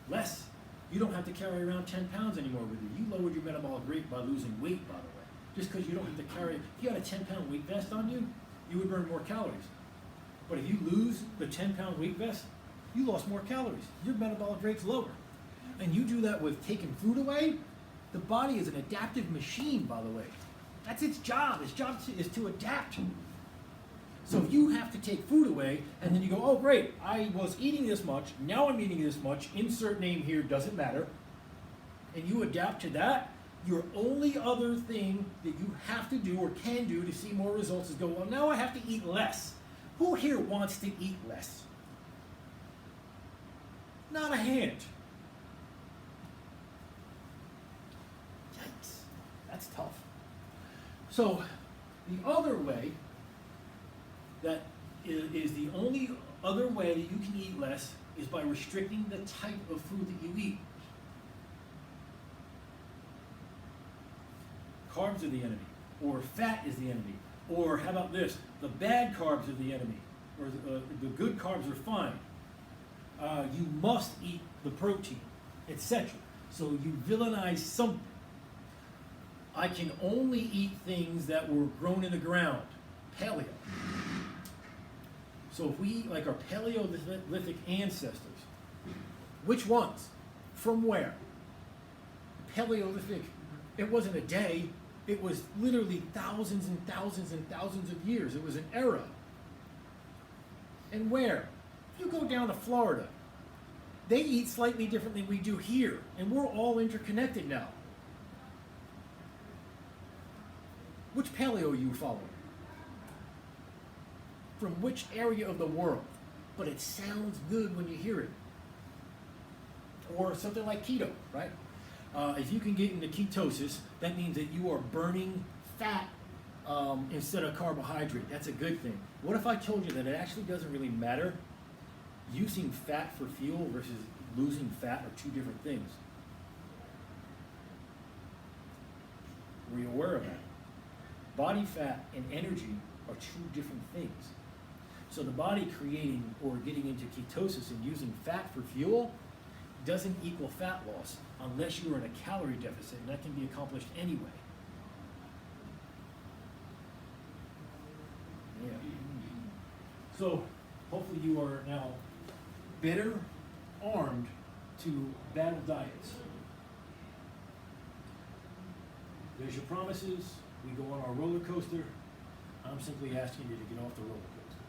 Less. You don't have to carry around 10 pounds anymore with you. You lowered your metabolic rate by losing weight, by the way. Just because you don't have to carry, if you had a 10-pound weight vest on you, you would burn more calories. But if you lose the 10-pound weight vest, you lost more calories. Your metabolic rate's lower. And you do that with taking food away. The body is an adaptive machine, by the way. That's its job. Its job is to adapt. So if you have to take food away, and then you go, oh great, I was eating this much, now I'm eating this much, insert name here, doesn't matter, and you adapt to that, your only other thing that you have to do or can do to see more results is go, well, now I have to eat less. Who here wants to eat less? Not a hand. Yikes, that's tough. So the other way, that is the only other way that you can eat less is by restricting the type of food that you eat. Carbs are the enemy, or fat is the enemy, or how about this, the bad carbs are the enemy, or the good carbs are fine. You must eat the protein, etc. So you villainize something. I can only eat things that were grown in the ground, paleo. So if we eat like our Paleolithic ancestors, which ones? From where? Paleolithic, it wasn't a day, it was literally thousands and thousands and thousands of years. It was an era. And where? You go down to Florida, they eat slightly different than we do here, and we're all interconnected now. Which paleo are you following? From which area of the world? But it sounds good when you hear it. Or something like keto, right? If you can get into ketosis, that means that you are burning fat instead of carbohydrate. That's a good thing. What if I told you that it actually doesn't really matter? Using fat for fuel versus losing fat are two different things. Were you aware of that? Body fat and energy are two different things. So the body creating or getting into ketosis and using fat for fuel doesn't equal fat loss unless you are in a calorie deficit, and that can be accomplished anyway. Yeah. So hopefully you are now better armed to battle diets. There's your promises. We go on our roller coaster. I'm simply asking you to get off the roller coaster.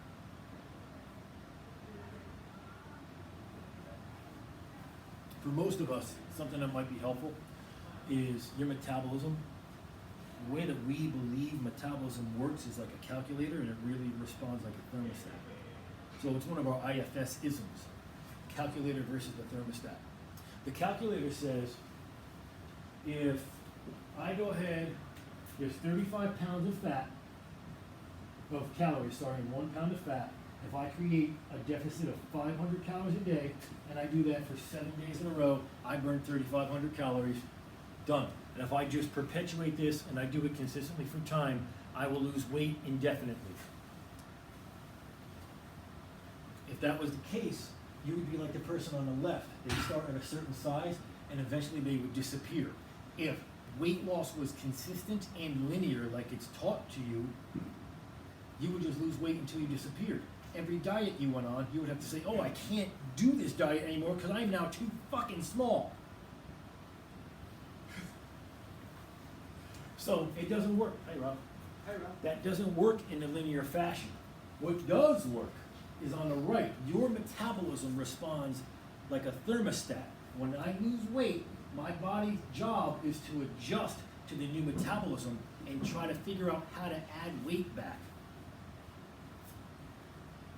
For most of us, something that might be helpful is your metabolism. The way that we believe metabolism works is like a calculator, and it really responds like a thermostat. So it's one of our IFS isms, calculator versus the thermostat. The calculator says, if I go ahead, there's 35 pounds of fat, of calories, sorry, and 1 pound of fat. If I create a deficit of 500 calories a day, and I do that for 7 days in a row, I burn 3,500 calories, done. And if I just perpetuate this and I do it consistently for time, I will lose weight indefinitely. If that was the case, you would be like the person on the left. They start at a certain size and eventually they would disappear. If weight loss was consistent and linear like it's taught to you, you would just lose weight until you disappeared. Every diet you went on, you would have to say, oh, I can't do this diet anymore because I'm now too fucking small. So it doesn't work. Hey, Rob. Hi, Rob. That doesn't work in a linear fashion. What does work is on the right. Your metabolism responds like a thermostat. When I lose weight, my body's job is to adjust to the new metabolism and try to figure out how to add weight back.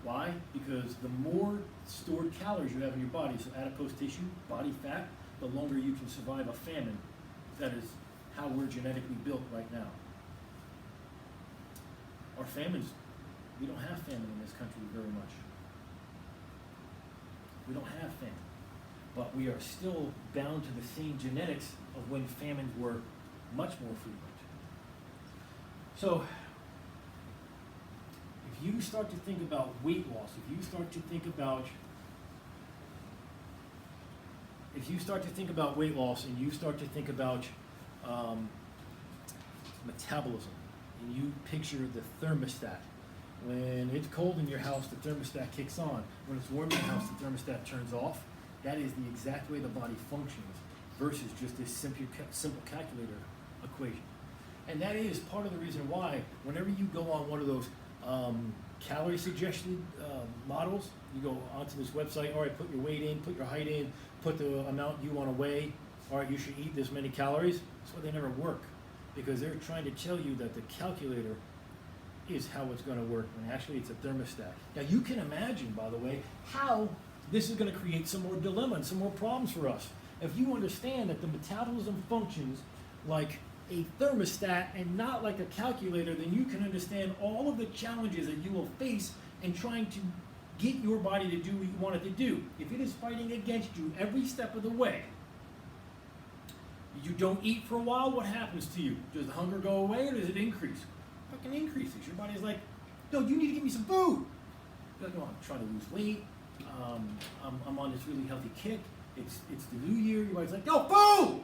Why? Because the more stored calories you have in your body, so adipose tissue, body fat, the longer you can survive a famine. That is how we're genetically built right now. Our famines, we don't have famine in this country very much. We don't have famine. But we are still bound to the same genetics of when famines were much more frequent. So, if you start to think about weight loss, if you start to think about weight loss and you start to think about metabolism, and you picture the thermostat. When it's cold in your house, the thermostat kicks on. When it's warm in your house, the thermostat turns off. That is the exact way the body functions versus just this simple calculator equation. And that is part of the reason why whenever you go on one of those calorie suggestion models, you go onto this website, all right, put your weight in, put your height in, put the amount you want to weigh, all right, you should eat this many calories. That's why they never work, because they're trying to tell you that the calculator is how it's going to work, when actually it's a thermostat. Now you can imagine, by the way, how this is going to create some more dilemma and some more problems for us. If you understand that the metabolism functions like a thermostat and not like a calculator, then you can understand all of the challenges that you will face in trying to get your body to do what you want it to do. If it is fighting against you every step of the way, you don't eat for a while, what happens to you? Does the hunger go away or does it increase? It fucking increases. Your body's like, no, you need to give me some food. You're like, no, I'm trying to lose weight. I'm on this really healthy kick. It's the new year. Your body's like, no, food!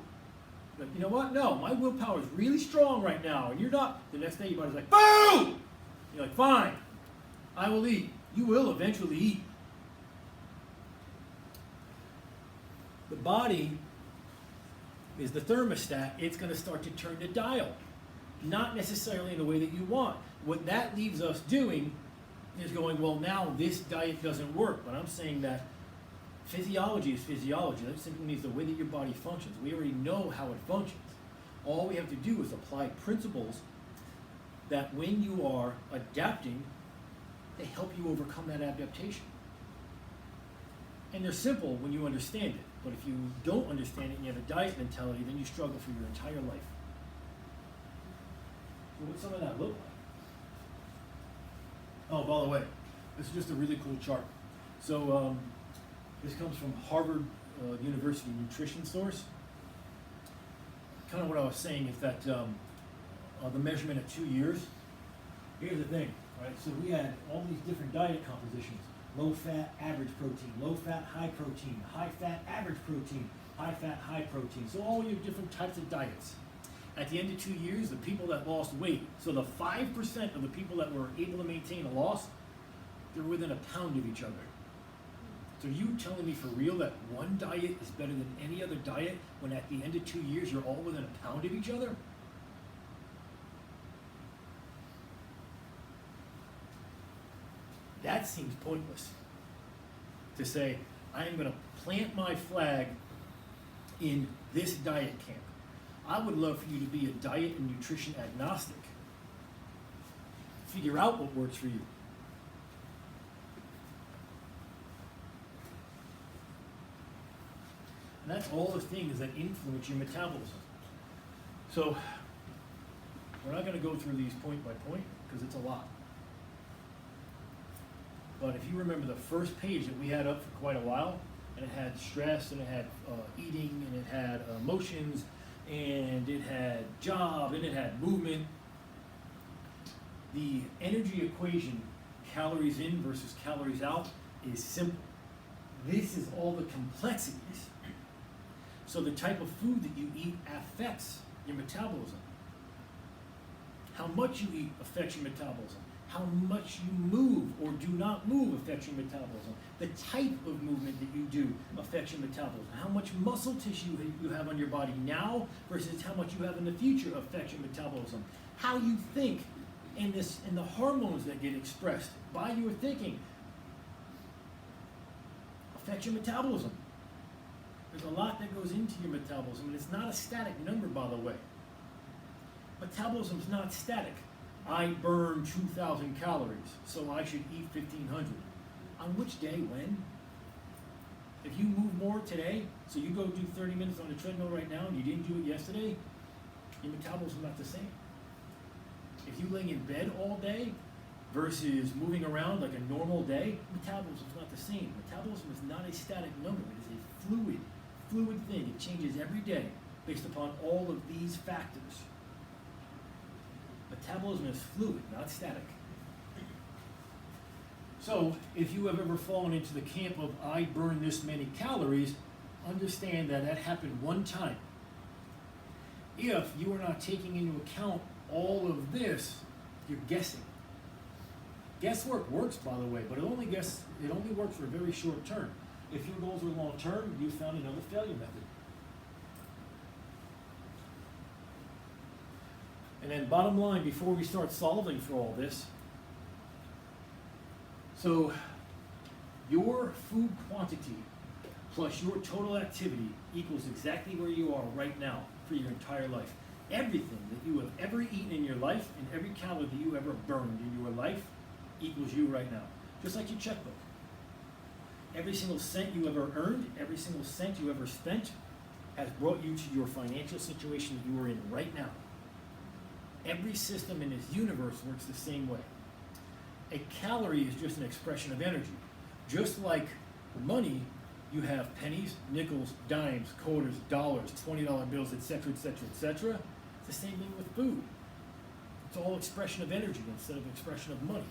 But you know what? No, my willpower is really strong right now, and you're not. The next day, your body's like, food! You're like, fine, I will eat. You will eventually eat. The body is the thermostat. It's going to start to turn the dial, not necessarily in the way that you want. What that leaves us doing is going, well, now this diet doesn't work. But I'm saying that physiology is physiology. That simply means the way that your body functions. We already know how it functions. All we have to do is apply principles that when you are adapting, they help you overcome that adaptation. And they're simple when you understand it. But if you don't understand it and you have a diet mentality, then you struggle for your entire life. So what's some of that look like? Oh, by the way, this is just a really cool chart. So this comes from Harvard University Nutrition Source. Kind of what I was saying is that the measurement at 2 years, here's the thing, right? So we had all these different diet compositions. low fat, average protein, low fat, high protein, high fat, average protein, high fat, high protein. So all your different types of diets. At the end of 2 years, the people that lost weight, so the 5% of the people that were able to maintain a loss, they're within a pound of each other. So you telling me for real that one diet is better than any other diet when at the end of 2 years you're all within a pound of each other? That seems pointless. To say, I am going to plant my flag in this diet camp. I would love for you to be a diet and nutrition agnostic. Figure out what works for you. And that's all the things that influence your metabolism. So, we're not going to go through these point by point because it's a lot. But if you remember the first page that we had up for quite a while, and it had stress, and it had eating, and it had emotions, and it had job, and it had movement. The energy equation, calories in versus calories out, is simple. This is all the complexities. So the type of food that you eat affects your metabolism. How much you eat affects your metabolism. How much you move or do not move affects your metabolism. The type of movement that you do affects your metabolism. How much muscle tissue you have on your body now versus how much you have in the future affects your metabolism. How you think and the hormones that get expressed by your thinking affects your metabolism. There's a lot that goes into your metabolism, and it's not a static number, by the way. Metabolism's not static. I burn 2,000 calories, so I should eat 1,500. On which day, when? If you move more today, so you go do 30 minutes on the treadmill right now and you didn't do it yesterday, your metabolism's not the same. If you lay in bed all day versus moving around like a normal day, metabolism's not the same. Metabolism is not a static number. It is a fluid thing. It changes every day based upon all of these factors. Metabolism is fluid, not static. So, if you have ever fallen into the camp of, I burn this many calories, understand that that happened one time. If you are not taking into account all of this, you're guessing. Guesswork works, by the way, but it only works for a very short term. If your goals are long term, you found another failure method. And then bottom line, before we start solving for all this, so your food quantity plus your total activity equals exactly where you are right now for your entire life. Everything that you have ever eaten in your life and every calorie that you ever burned in your life equals you right now. Just like your checkbook. Every single cent you ever earned, every single cent you ever spent has brought you to your financial situation that you are in right now. Every system in this universe works the same way. A calorie is just an expression of energy. Just like money, you have pennies, nickels, dimes, quarters, dollars, $20 bills, etc., etc., etc. It's the same thing with food. It's all expression of energy instead of expression of money.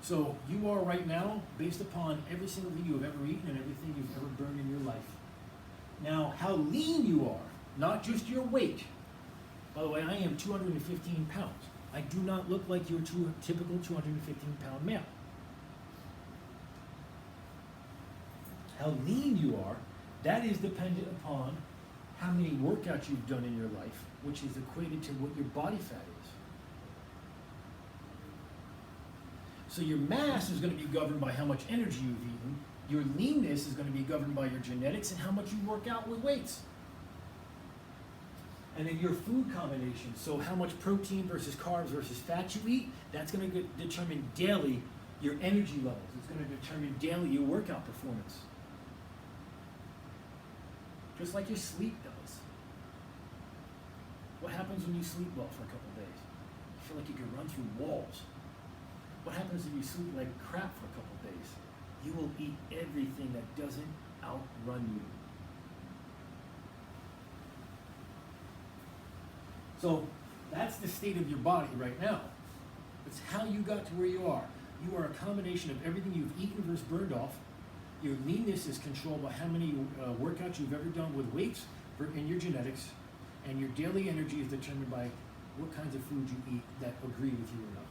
So you are right now based upon every single thing you have ever eaten and everything you've ever burned in your life. Now, how lean you are, not just your weight. By the way, I am 215 pounds. I do not look like your typical 215-pound male. How lean you are, that is dependent upon how many workouts you've done in your life, which is equated to what your body fat is. So your mass is going to be governed by how much energy you've eaten. Your leanness is going to be governed by your genetics and how much you work out with weights. And then your food combination, so how much protein versus carbs versus fat you eat, that's going to determine daily your energy levels. It's going to determine daily your workout performance. Just like your sleep does. What happens when you sleep well for a couple of days? You feel like you can run through walls. What happens if you sleep like crap for a couple of days? You will eat everything that doesn't outrun you. So that's the state of your body right now. It's how you got to where you are. You are a combination of everything you've eaten versus burned off. Your leanness is controlled by how many workouts you've ever done with weights and your genetics, and your daily energy is determined by what kinds of food you eat that agree with you or not.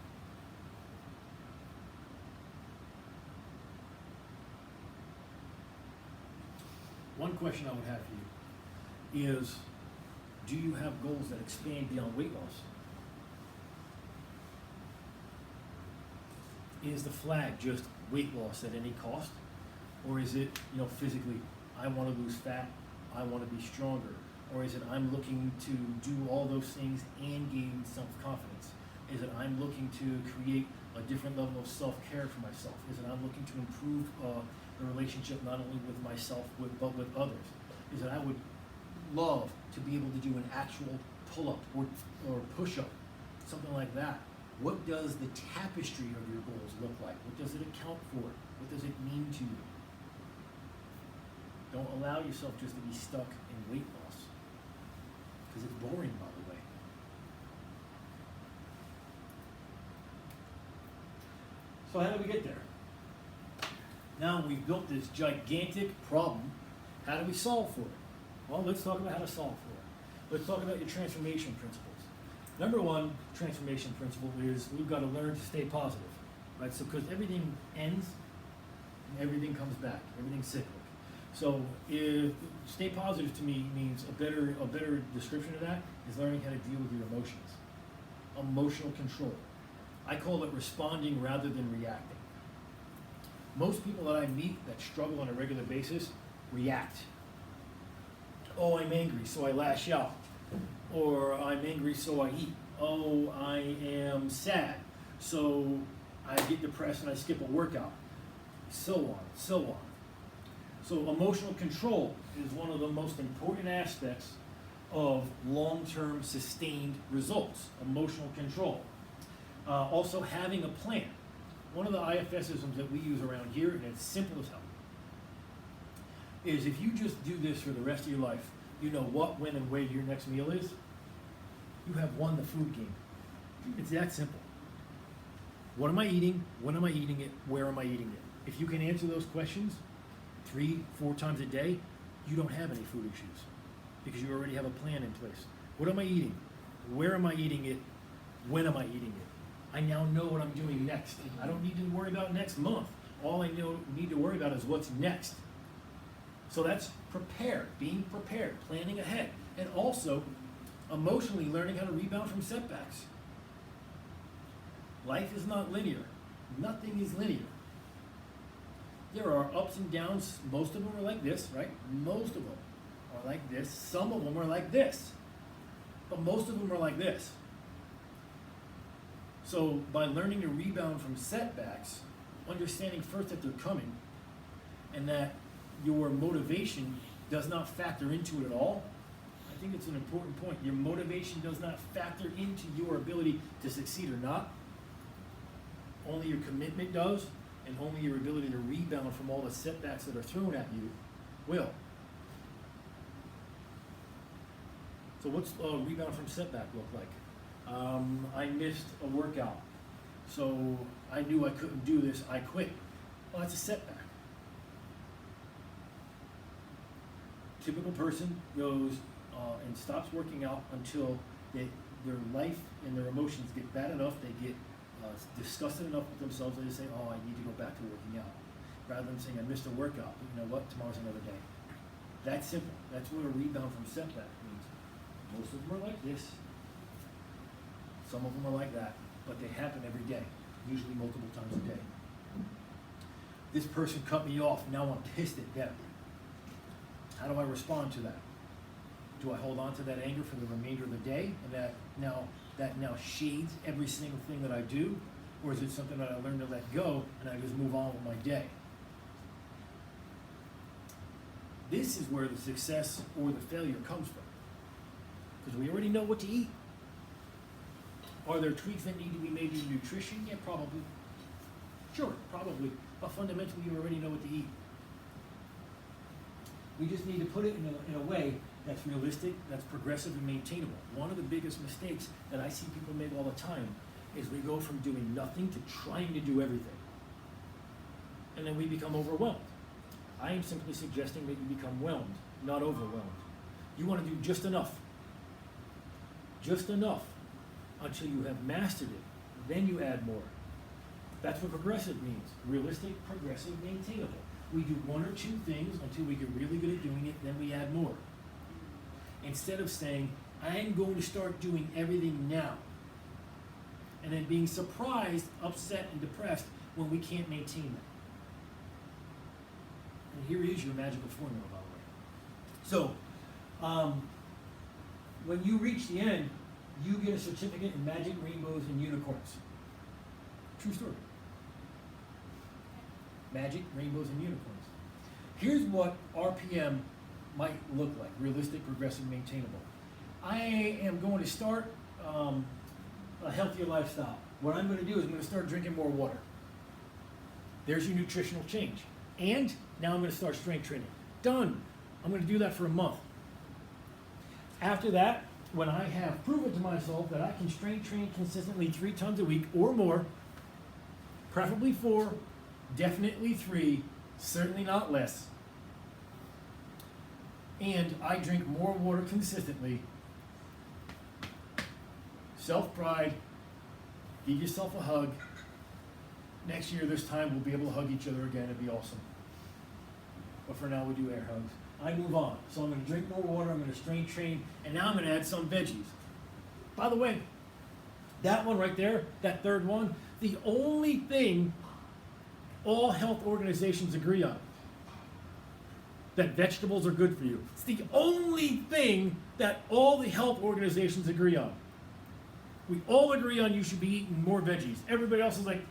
One question I would have for you is, do you have goals that expand beyond weight loss? Is the flag just weight loss at any cost? Or is it, physically, I want to lose fat, I want to be stronger? Or is it I'm looking to do all those things and gain self-confidence? Is it I'm looking to create a different level of self-care for myself? Is it I'm looking to improve the relationship not only with myself but with others? Is it I would love to be able to do an actual pull-up or push-up, something like that? What does the tapestry of your goals look like? What does it account for? What does it mean to you? Don't allow yourself just to be stuck in weight loss, because it's boring, by the way. So how do we get there? Now we've built this gigantic problem. How do we solve for it? Well, let's talk about how to solve for it. Let's talk about your transformation principles. Number one transformation principle is we've got to learn to stay positive, right? So because everything ends and everything comes back, everything's cyclic. So if stay positive to me means a better description of that is learning how to deal with your emotions. Emotional control. I call it responding rather than reacting. Most people that I meet that struggle on a regular basis react. Oh, I'm angry, so I lash out. Or I'm angry, so I eat. Oh, I am sad, so I get depressed and I skip a workout. So on, so on. So emotional control is one of the most important aspects of long-term sustained results. Emotional control. Also having a plan. One of the IFSisms that we use around here, and it's simple as hell, is if you just do this for the rest of your life, you know what, when, and where your next meal is, you have won the food game. It's that simple. What am I eating? When am I eating it? Where am I eating it? If you can answer those questions 3-4 times a day, you don't have any food issues because you already have a plan in place. What am I eating? Where am I eating it? When am I eating it? I now know what I'm doing next. I don't need to worry about next month. All I need to worry about is what's next. So that's prepared, being prepared, planning ahead, and also emotionally learning how to rebound from setbacks. Life is not linear. Nothing is linear. There are ups and downs. Most of them are like this, right? Most of them are like this. Some of them are like this. But most of them are like this. So by learning to rebound from setbacks, understanding first that they're coming, and that your motivation does not factor into it at all, I think it's an important point. Your motivation does not factor into your ability to succeed or not. Only your commitment does, and only your ability to rebound from all the setbacks that are thrown at you will. So what's a rebound from setback look like? I missed a workout, so I knew I couldn't do this, I quit. Well, that's a setback. Typical person goes and stops working out until their life and their emotions get bad enough, they get disgusted enough with themselves, they say, oh, I need to go back to working out. Rather than saying, I missed a workout, but you know what, tomorrow's another day. That's simple. That's what a rebound from setback means. Most of them are like this. Some of them are like that, but they happen every day, usually multiple times a day. This person cut me off, now I'm pissed at them. How do I respond to that? Do I hold on to that anger for the remainder of the day, and that now shades every single thing that I do? Or is it something that I learn to let go and I just move on with my day? This is where the success or the failure comes from. Because we already know what to eat. Are there tweaks that need to be made in nutrition? Yeah, probably. Sure, probably. But fundamentally, you already know what to eat. We just need to put it in a way that's realistic, that's progressive and maintainable. One of the biggest mistakes that I see people make all the time is we go from doing nothing to trying to do everything. And then we become overwhelmed. I am simply suggesting that you become whelmed, not overwhelmed. You want to do just enough. Just enough until you have mastered it. Then you add more. That's what progressive means. Realistic, progressive, maintainable. We do one or two things until we get really good at doing it, then we add more. Instead of saying, I'm going to start doing everything now, and then being surprised, upset, and depressed when we can't maintain that. And here is your magical formula, by the way. So, when you reach the end, you get a certificate in magic, rainbows, and unicorns. True story. Magic, rainbows, and unicorns. Here's what RPM might look like: realistic, progressive, maintainable. I am going to start a healthier lifestyle. What I'm going to do is I'm going to start drinking more water. There's your nutritional change. And now I'm going to start strength training. Done. I'm going to do that for a month. After that, when I have proven to myself that I can strength train consistently 3 times a week or more, preferably 4, definitely 3, certainly not less, and I drink more water consistently, self-pride, give yourself a hug. Next year, this time, we'll be able to hug each other again. It'd be awesome. But for now, we do air hugs. I move on. So I'm going to drink more water, I'm going to strength train, and now I'm going to add some veggies. By the way, that one right there, that third one, the only thing all health organizations agree on, that vegetables are good for you. It's the only thing that all the health organizations agree on. We all agree on you should be eating more veggies. Everybody else is like,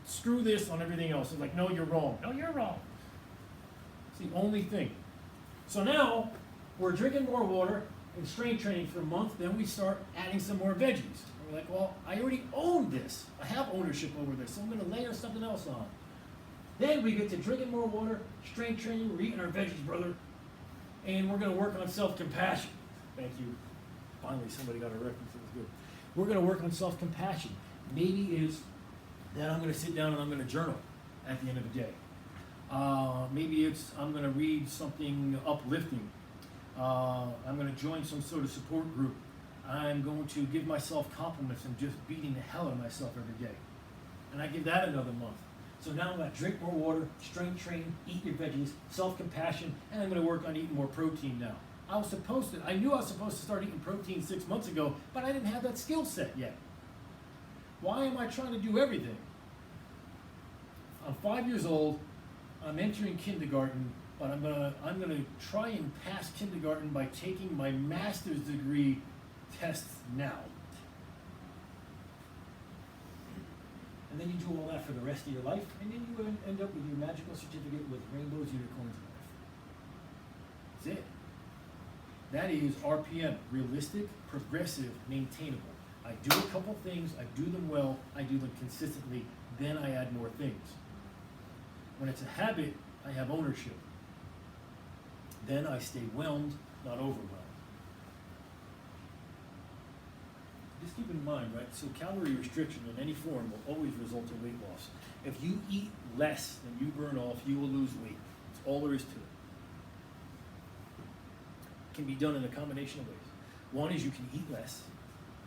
screw this on everything else. It's like, no, you're wrong. No, you're wrong. It's the only thing. So now, we're drinking more water and strength training for a month, then we start adding some more veggies. And we're like, well, I already own this. I have ownership over this, so I'm going to layer something else on. Then we get to drinking more water, strength training, we're eating our veggies, brother, and we're going to work on self-compassion. Thank you. Finally, somebody got a reference that was good. We're going to work on self-compassion. Maybe it's that I'm going to sit down and I'm going to journal at the end of the day. Maybe it's I'm going to read something uplifting. I'm going to join some sort of support group. I'm going to give myself compliments and just beating the hell out of myself every day. And I give that another month. So now I'm going to drink more water, strength train, eat your veggies, self-compassion, and I'm going to work on eating more protein now. I knew I was supposed to start eating protein 6 months ago, but I didn't have that skill set yet. Why am I trying to do everything? I'm 5 years old, I'm entering kindergarten, but I'm gonna try and pass kindergarten by taking my master's degree tests now. And then you do all that for the rest of your life, and then you end up with your magical certificate with rainbows, unicorns, and life. That's it. That is RPM, realistic, progressive, maintainable. I do a couple things, I do them well, I do them consistently, then I add more things. When it's a habit, I have ownership. Then I stay whelmed, not overwhelmed. Just keep in mind, right? So calorie restriction in any form will always result in weight loss. If you eat less than you burn off, you will lose weight. That's all there is to it. It can be done in a combination of ways. One is you can eat less,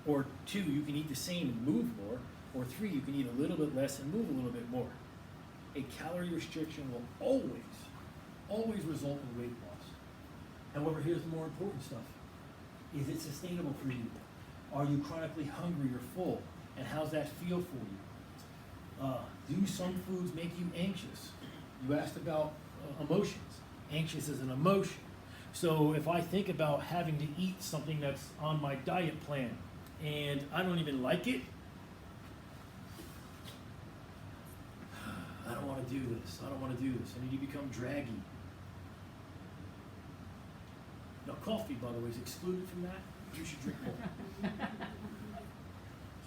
or 2, you can eat the same and move more, or 3, you can eat a little bit less and move a little bit more. A calorie restriction will always result in weight loss. However, here's the more important stuff. Is it sustainable for you? Are you chronically hungry or full? And how's that feel for you? Do some foods make you anxious? You asked about emotions. Anxious is an emotion. So if I think about having to eat something that's on my diet plan and I don't even like it, I don't want to do this. I don't want to do this. And then you become draggy. Now, coffee, by the way, is excluded from that. You should drink more. It's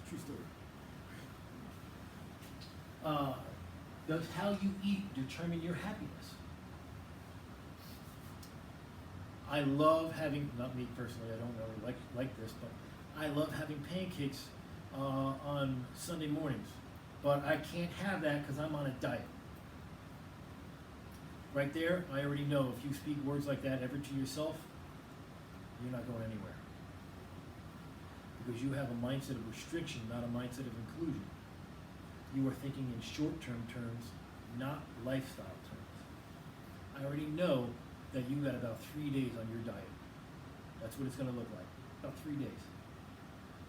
a true story. Does how you eat determine your happiness? I love having, not me personally, I don't really like this, but I love having pancakes on Sunday mornings, but I can't have that because I'm on a diet. Right there, I already know if you speak words like that ever to yourself, you're not going anywhere. Because you have a mindset of restriction, not a mindset of inclusion. You are thinking in short-term terms, not lifestyle terms. I already know that you got about 3 days on your diet. That's what it's going to look like, about 3 days.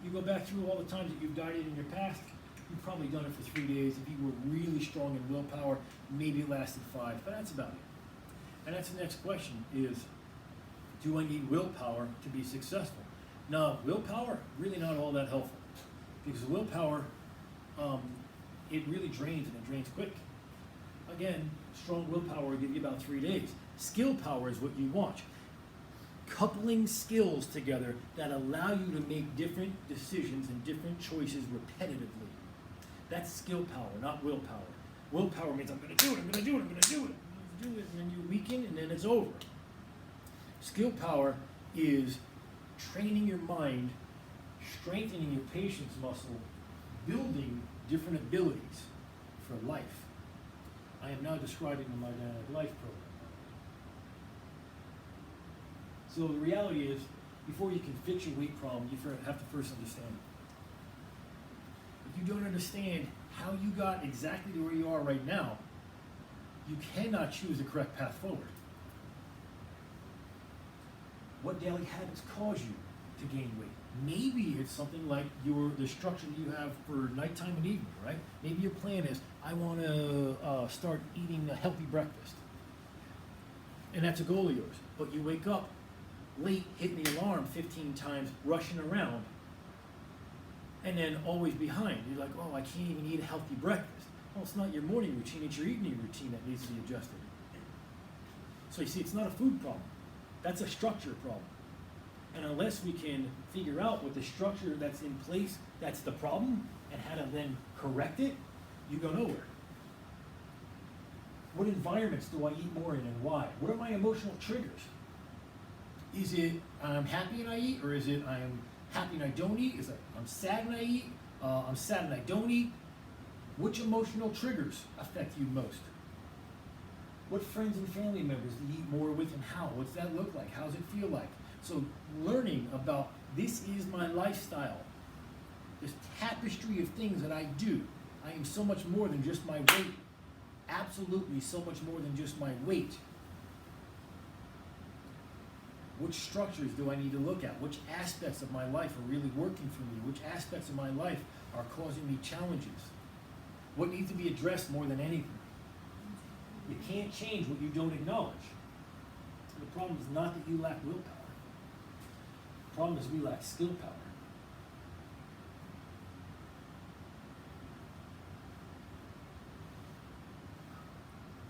You go back through all the times that you've dieted in your past, you've probably done it for 3 days. If you were really strong in willpower, maybe it lasted 5, but that's about it. And that's the next question is, do I need willpower to be successful? Now, willpower, really not all that helpful. Because willpower, it really drains, and it drains quick. Again, strong willpower will give you about 3 days. Skill power is what you want. Coupling skills together that allow you to make different decisions and different choices repetitively. That's skill power, not willpower. Willpower means I'm going to do it, I'm going to do it, I'm going to do it. You do it, and then you weaken, and then it's over. Skill power is training your mind, strengthening your patience muscle, building different abilities for life. I am now describing the My Dynamic Life program. So the reality is, before you can fix your weight problem, you have to first understand it. If you don't understand how you got exactly to where you are right now, you cannot choose the correct path forward. What daily habits cause you to gain weight? Maybe it's something like the structure that you have for nighttime and evening, right? Maybe your plan is, I want to start eating a healthy breakfast. And that's a goal of yours. But you wake up late, hitting the alarm 15 times, rushing around, and then always behind. You're like, oh, I can't even eat a healthy breakfast. Well, it's not your morning routine, it's your evening routine that needs to be adjusted. So you see, it's not a food problem. That's a structure problem. And unless we can figure out what the structure that's in place, that's the problem, and how to then correct it, you go nowhere. What environments do I eat more in and why? What are my emotional triggers? Is it I'm happy and I eat, or is it I'm happy and I don't eat? Is it I'm sad and I eat? I'm sad and I don't eat? Which emotional triggers affect you most? What friends and family members do you eat more with and how? What's that look like? How does it feel like? So learning about this is my lifestyle, this tapestry of things that I do. I am so much more than just my weight. Absolutely so much more than just my weight. Which structures do I need to look at? Which aspects of my life are really working for me? Which aspects of my life are causing me challenges? What needs to be addressed more than anything? You can't change what you don't acknowledge. The problem is not that you lack willpower. The problem is we lack skill power.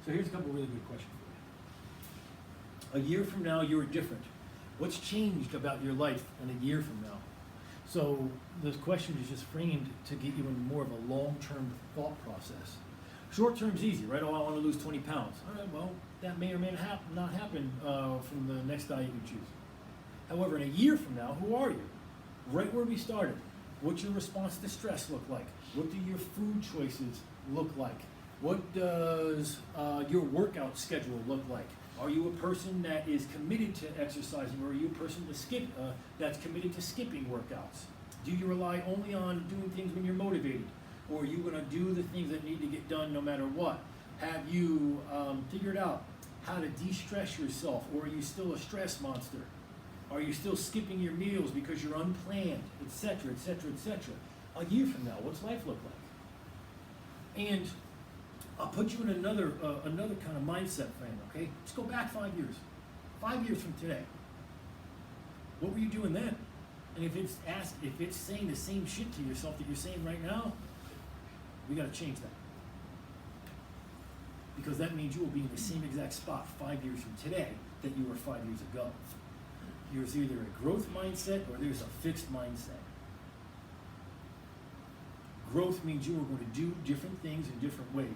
So here's a couple really good questions for you. A year from now, you're different. What's changed about your life in a year from now? So this question is just framed to get you into more of a long-term thought process. Short-term's easy, right? Oh, I want to lose 20 pounds. All right, well, that may or may not happen from the next diet you choose. However, in a year from now, who are you? Right where we started. What's your response to stress look like? What do your food choices look like? What does your workout schedule look like? Are you a person that is committed to exercising, or are you a person that's committed to skipping workouts? Do you rely only on doing things when you're motivated? Or are you going to do the things that need to get done no matter what? Have you figured out how to de-stress yourself, or are you still a stress monster? Are you still skipping your meals because you're unplanned, etc., etc., etc.? A year from now, what's life look like? And I'll put you in another kind of mindset frame, okay? Let's go back 5 years. 5 years from today. What were you doing then? And if it's saying the same shit to yourself that you're saying right now, we got to change that. Because that means you will be in the same exact spot 5 years from today that you were 5 years ago. There's either a growth mindset or there's a fixed mindset. Growth means you are going to do different things in different ways.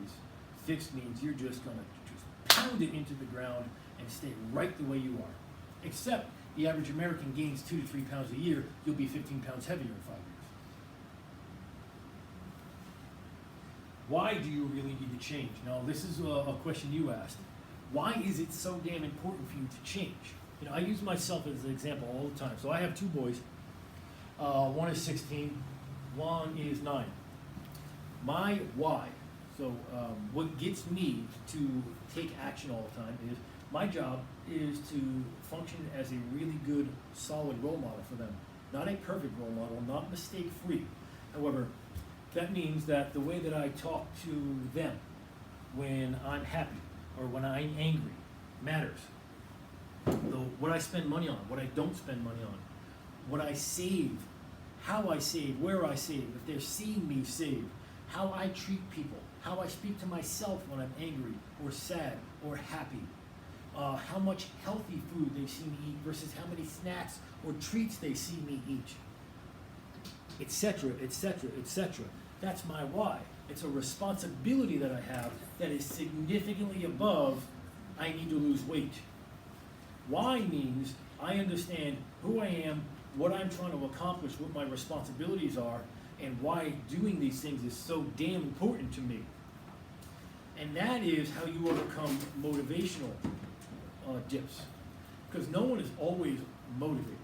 Fixed means you're just going to pound it into the ground and stay right the way you are. Except the average American gains 2 to 3 pounds a year, you'll be 15 pounds heavier in 5 years. Why do you really need to change? Now, this is a question you asked. Why is it so damn important for you to change? You know, I use myself as an example all the time. So I have two boys. One is 16, one is 9. My why, so what gets me to take action all the time is my job is to function as a really good, solid role model for them. Not a perfect role model, not mistake-free. However, that means that the way that I talk to them when I'm happy or when I'm angry matters. What I spend money on, what I don't spend money on, what I save, how I save, where I save, if they're seeing me save, how I treat people, how I speak to myself when I'm angry or sad or happy, how much healthy food they see me eat versus how many snacks or treats they see me eat, etc., etc., etc. That's my why. It's a responsibility that I have that is significantly above I need to lose weight. Why means I understand who I am, what I'm trying to accomplish, what my responsibilities are, and why doing these things is so damn important to me. And that is how you overcome motivational dips. Because no one is always motivated.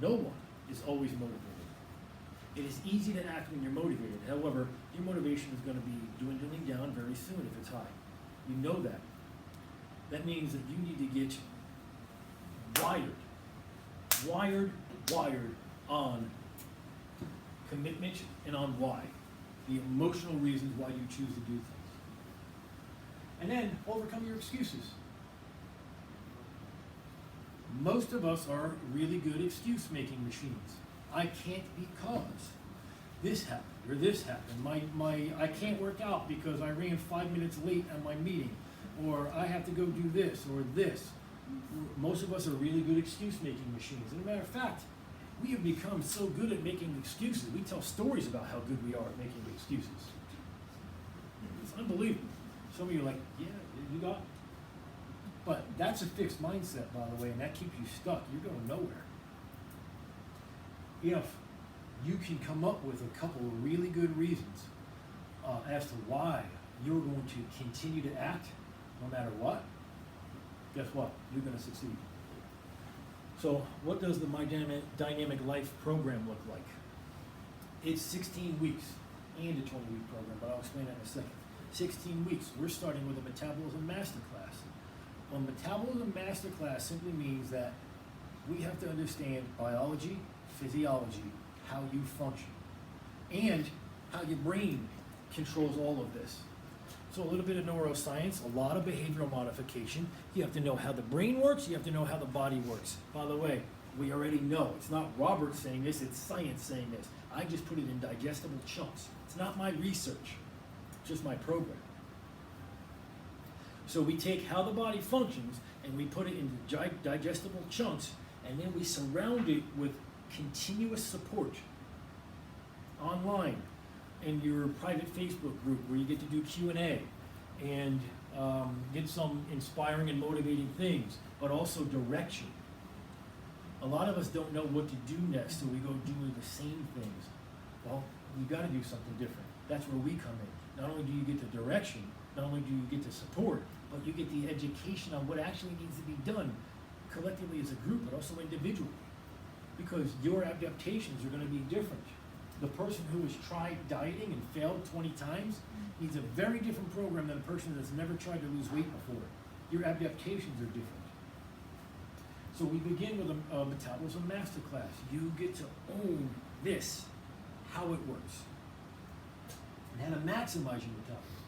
No one is always motivated. It is easy to act when you're motivated. However, your motivation is going to be dwindling down very soon if it's high. You know that. That means that you need to get wired on commitment and on why. The emotional reasons why you choose to do things. And then overcome your excuses. Most of us are really good excuse-making machines. I can't because this happened or this happened. I can't work out because I ran 5 minutes late on my meeting, or I have to go do this or this. Most of us are really good excuse-making machines. As a matter of fact, we have become so good at making excuses. We tell stories about how good we are at making excuses. It's unbelievable. Some of you are like, yeah, you got it. But that's a fixed mindset, by the way, and that keeps you stuck. You're going nowhere. If you can come up with a couple of really good reasons as to why you're going to continue to act no matter what, guess what? You're going to succeed. So what does the My Dynamic Life program look like? It's 16 weeks and a 20-week program, but I'll explain that in a second. 16 weeks. We're starting with a Metabolism Masterclass. A Metabolism Masterclass simply means that we have to understand biology, physiology, how you function, and how your brain controls all of this. So a little bit of neuroscience, a lot of behavioral modification. You have to know how the brain works, you have to know how the body works. By the way, we already know. It's not Robert saying this, it's science saying this. I just put it in digestible chunks. It's not my research, it's just my program. So we take how the body functions and we put it in digestible chunks, and then we surround it with continuous support online in your private Facebook group where you get to do Q&A and get some inspiring and motivating things, but also direction. A lot of us don't know what to do next, so we go doing the same things. Well, you got to do something different. That's where we come in. Not only do you get the direction, not only do you get the support, but you get the education on what actually needs to be done collectively as a group, but also individually. Because your adaptations are going to be different. The person who has tried dieting and failed 20 times needs a very different program than a person that's never tried to lose weight before. Your adaptations are different. So we begin with a Metabolism Masterclass. You get to own this, how it works, and how to maximize your metabolism.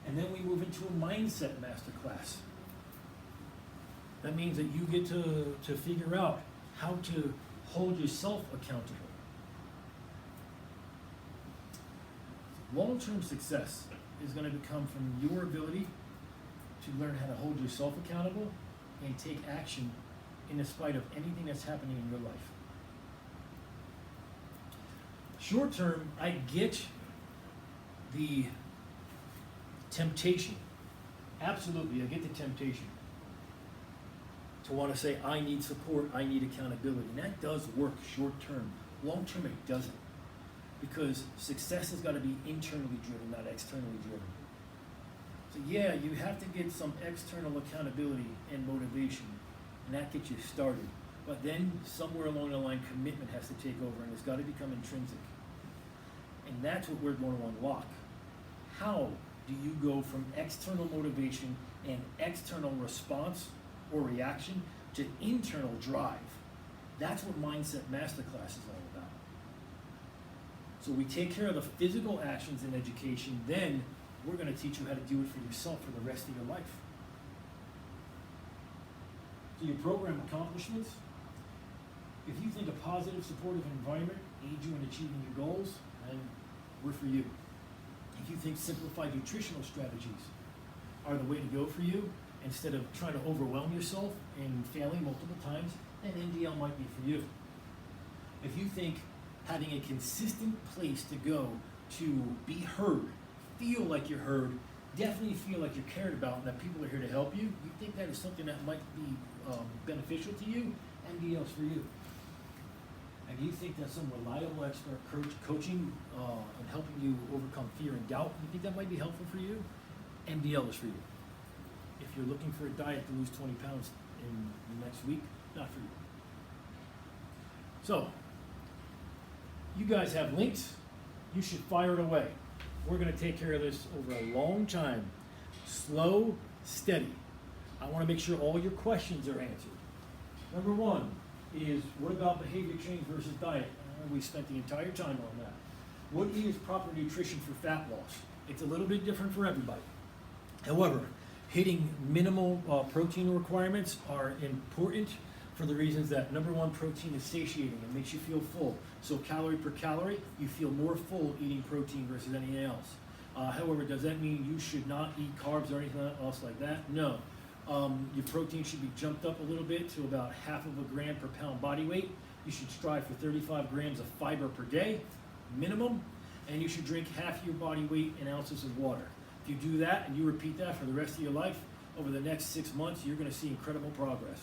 And then we move into a Mindset Masterclass. That means that you get to figure out how to hold yourself accountable. Long-term success is going to come from your ability to learn how to hold yourself accountable and take action in spite of anything that's happening in your life. Short-term, I get the temptation. Absolutely, I get the temptation to want to say, I need support, I need accountability. And that does work short-term. Long-term, it doesn't. because success has got to be internally driven, not externally driven. So yeah, you have to get some external accountability and motivation, and that gets you started. But then somewhere along the line, commitment has to take over, and it's got to become intrinsic. And that's what we're going to unlock. How do you go from external motivation and external response or reaction to internal drive? That's what Mindset Masterclass is all about. So we take care of the physical actions in education, then we're going to teach you how to do it for yourself for the rest of your life. So your program accomplishments, if you think a positive, supportive environment aids you in achieving your goals, then we're for you. If you think simplified nutritional strategies are the way to go for you, instead of trying to overwhelm yourself and failing multiple times, then NDL might be for you. If you think having a consistent place to go to be heard, feel like you're heard, definitely feel like you're cared about and that people are here to help you, you think that is something that might be beneficial to you, NDL's for you. And you think that some reliable expert coaching and helping you overcome fear and doubt, you think that might be helpful for you, MDL is for you. If you're looking for a diet to lose 20 pounds in the next week, not for you. So, you guys have links, you should fire it away. We're going to take care of this over a long time. Slow, steady. I want to make sure all your questions are answered. Number one is, what about behavior change versus diet? We spent the entire time on that. What is proper nutrition for fat loss? It's a little bit different for everybody. However, hitting minimal protein requirements are important for the reasons that, number one, protein is satiating. It makes you feel full. So calorie per calorie, you feel more full eating protein versus anything else. However, does that mean you should not eat carbs or anything else like that? No. Your protein should be jumped up a little bit to about 1/2 gram per pound body weight. You should strive for 35 grams of fiber per day, minimum, and you should drink half your body weight in ounces of water. If you do that and you repeat that for the rest of your life, over the next 6 months, you're going to see incredible progress.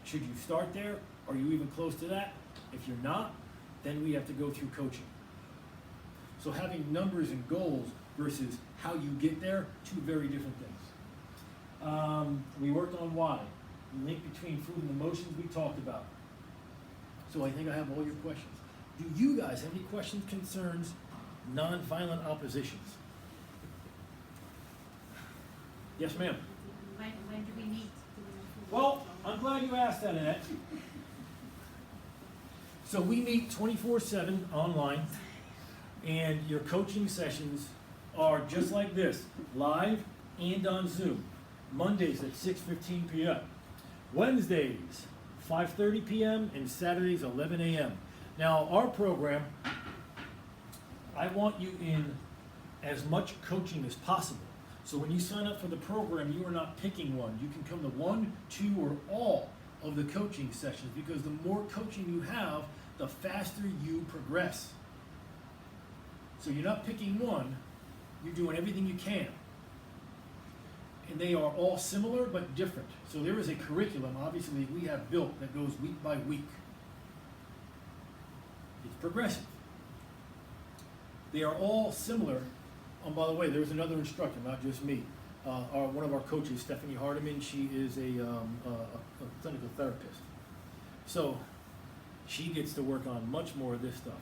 Should you start there? Are you even close to that? If you're not, then we have to go through coaching. So having numbers and goals versus how you get there, two very different things. We worked on why. The link between food and emotions we talked about. So I think I have all your questions. Do you guys have any questions, concerns, non-violent oppositions? Yes, ma'am. When do we meet? Well, I'm glad you asked that, Annette. So we meet 24/7 online, and your coaching sessions are just like this, live and on Zoom. Mondays at 6:15 p.m. Wednesdays, 5:30 p.m. and Saturdays, 11 a.m. Now, our program, I want you in as much coaching as possible. So when you sign up for the program, you are not picking one. You can come to 1, 2, or all of the coaching sessions, because the more coaching you have, the faster you progress. So you're not picking one, you're doing everything you can. And they are all similar but different. So there is a curriculum, obviously, we have built that goes week by week. It's progressive. They are all similar. By the way, there's another instructor, not just me. One of our coaches, Stephanie Hardiman, she is a clinical therapist. So she gets to work on much more of this stuff.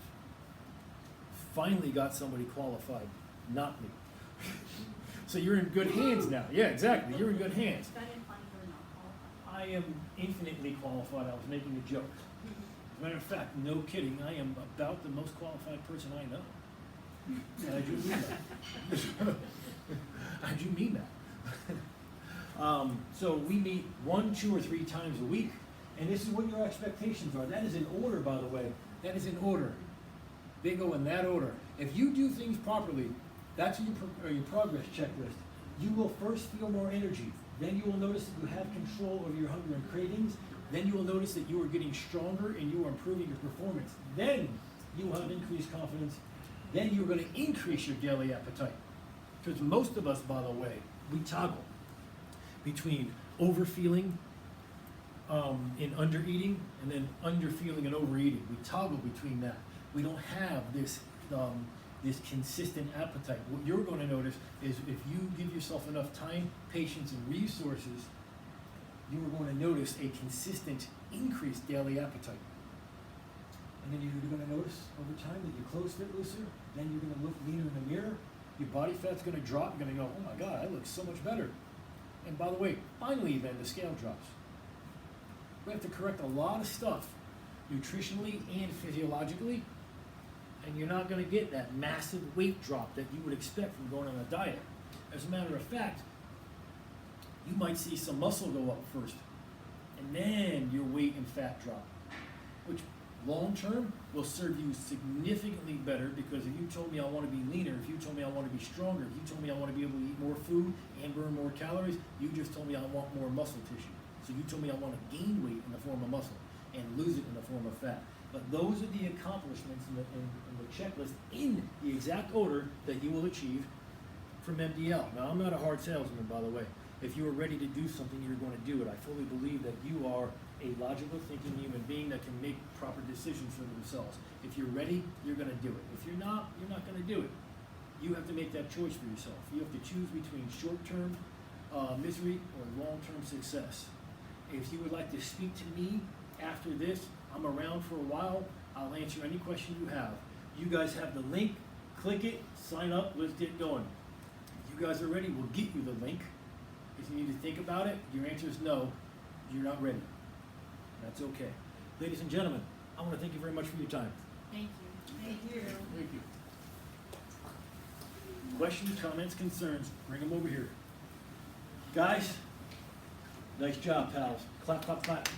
Finally got somebody qualified, not me. So you're in good hands now. Yeah, exactly. You're in good hands. I am infinitely qualified. I was making a joke. As a matter of fact, no kidding, I am about the most qualified person I know. And I do mean that. I do mean that. So we meet 1, 2, or 3 times a week, and this is what your expectations are. That is in order, by the way. That is in order. They go in that order. If you do things properly, that's your progress checklist. You will first feel more energy. Then you will notice that you have control over your hunger and cravings. Then you will notice that you are getting stronger and you are improving your performance. Then you will have increased confidence. Then you're going to increase your daily appetite. Because most of us, by the way, we toggle between overfeeling and undereating, and then underfeeling and overeating. We toggle between that. We don't have this this consistent appetite. What you're going to notice is if you give yourself enough time, patience, and resources, you are going to notice a consistent increased daily appetite. And then you're going to notice over time that your clothes fit looser, then you're going to look leaner in the mirror, your body fat's going to drop, you're going to go, oh my God, I look so much better. And by the way, finally then the scale drops. We have to correct a lot of stuff, nutritionally and physiologically, and you're not going to get that massive weight drop that you would expect from going on a diet. As a matter of fact, you might see some muscle go up first, and then your weight and fat drop, which long term will serve you significantly better, because if you told me I want to be leaner, if you told me I want to be stronger, if you told me I want to be able to eat more food and burn more calories, you just told me I want more muscle tissue. So you told me I want to gain weight in the form of muscle and lose it in the form of fat. But those are the accomplishments in the checklist in the exact order that you will achieve from MDL. Now, I'm not a hard salesman, by the way. If you are ready to do something, you're going to do it. I fully believe that you are a logical thinking human being that can make proper decisions for themselves. If you're ready, you're going to do it. If you're not going to do it. You have to make that choice for yourself. You have to choose between short-term misery or long-term success. If you would like to speak to me after this, I'm around for a while. I'll answer any question you have. You guys have the link. Click it, sign up, let's get going. If you guys are ready, we'll get you the link. If you need to think about it, your answer is no, you're not ready. That's okay. Ladies and gentlemen, I want to thank you very much for your time. Thank you. Thank you. Thank you. Questions, comments, concerns, bring them over here. Guys, nice job, pals. Clap, clap, clap.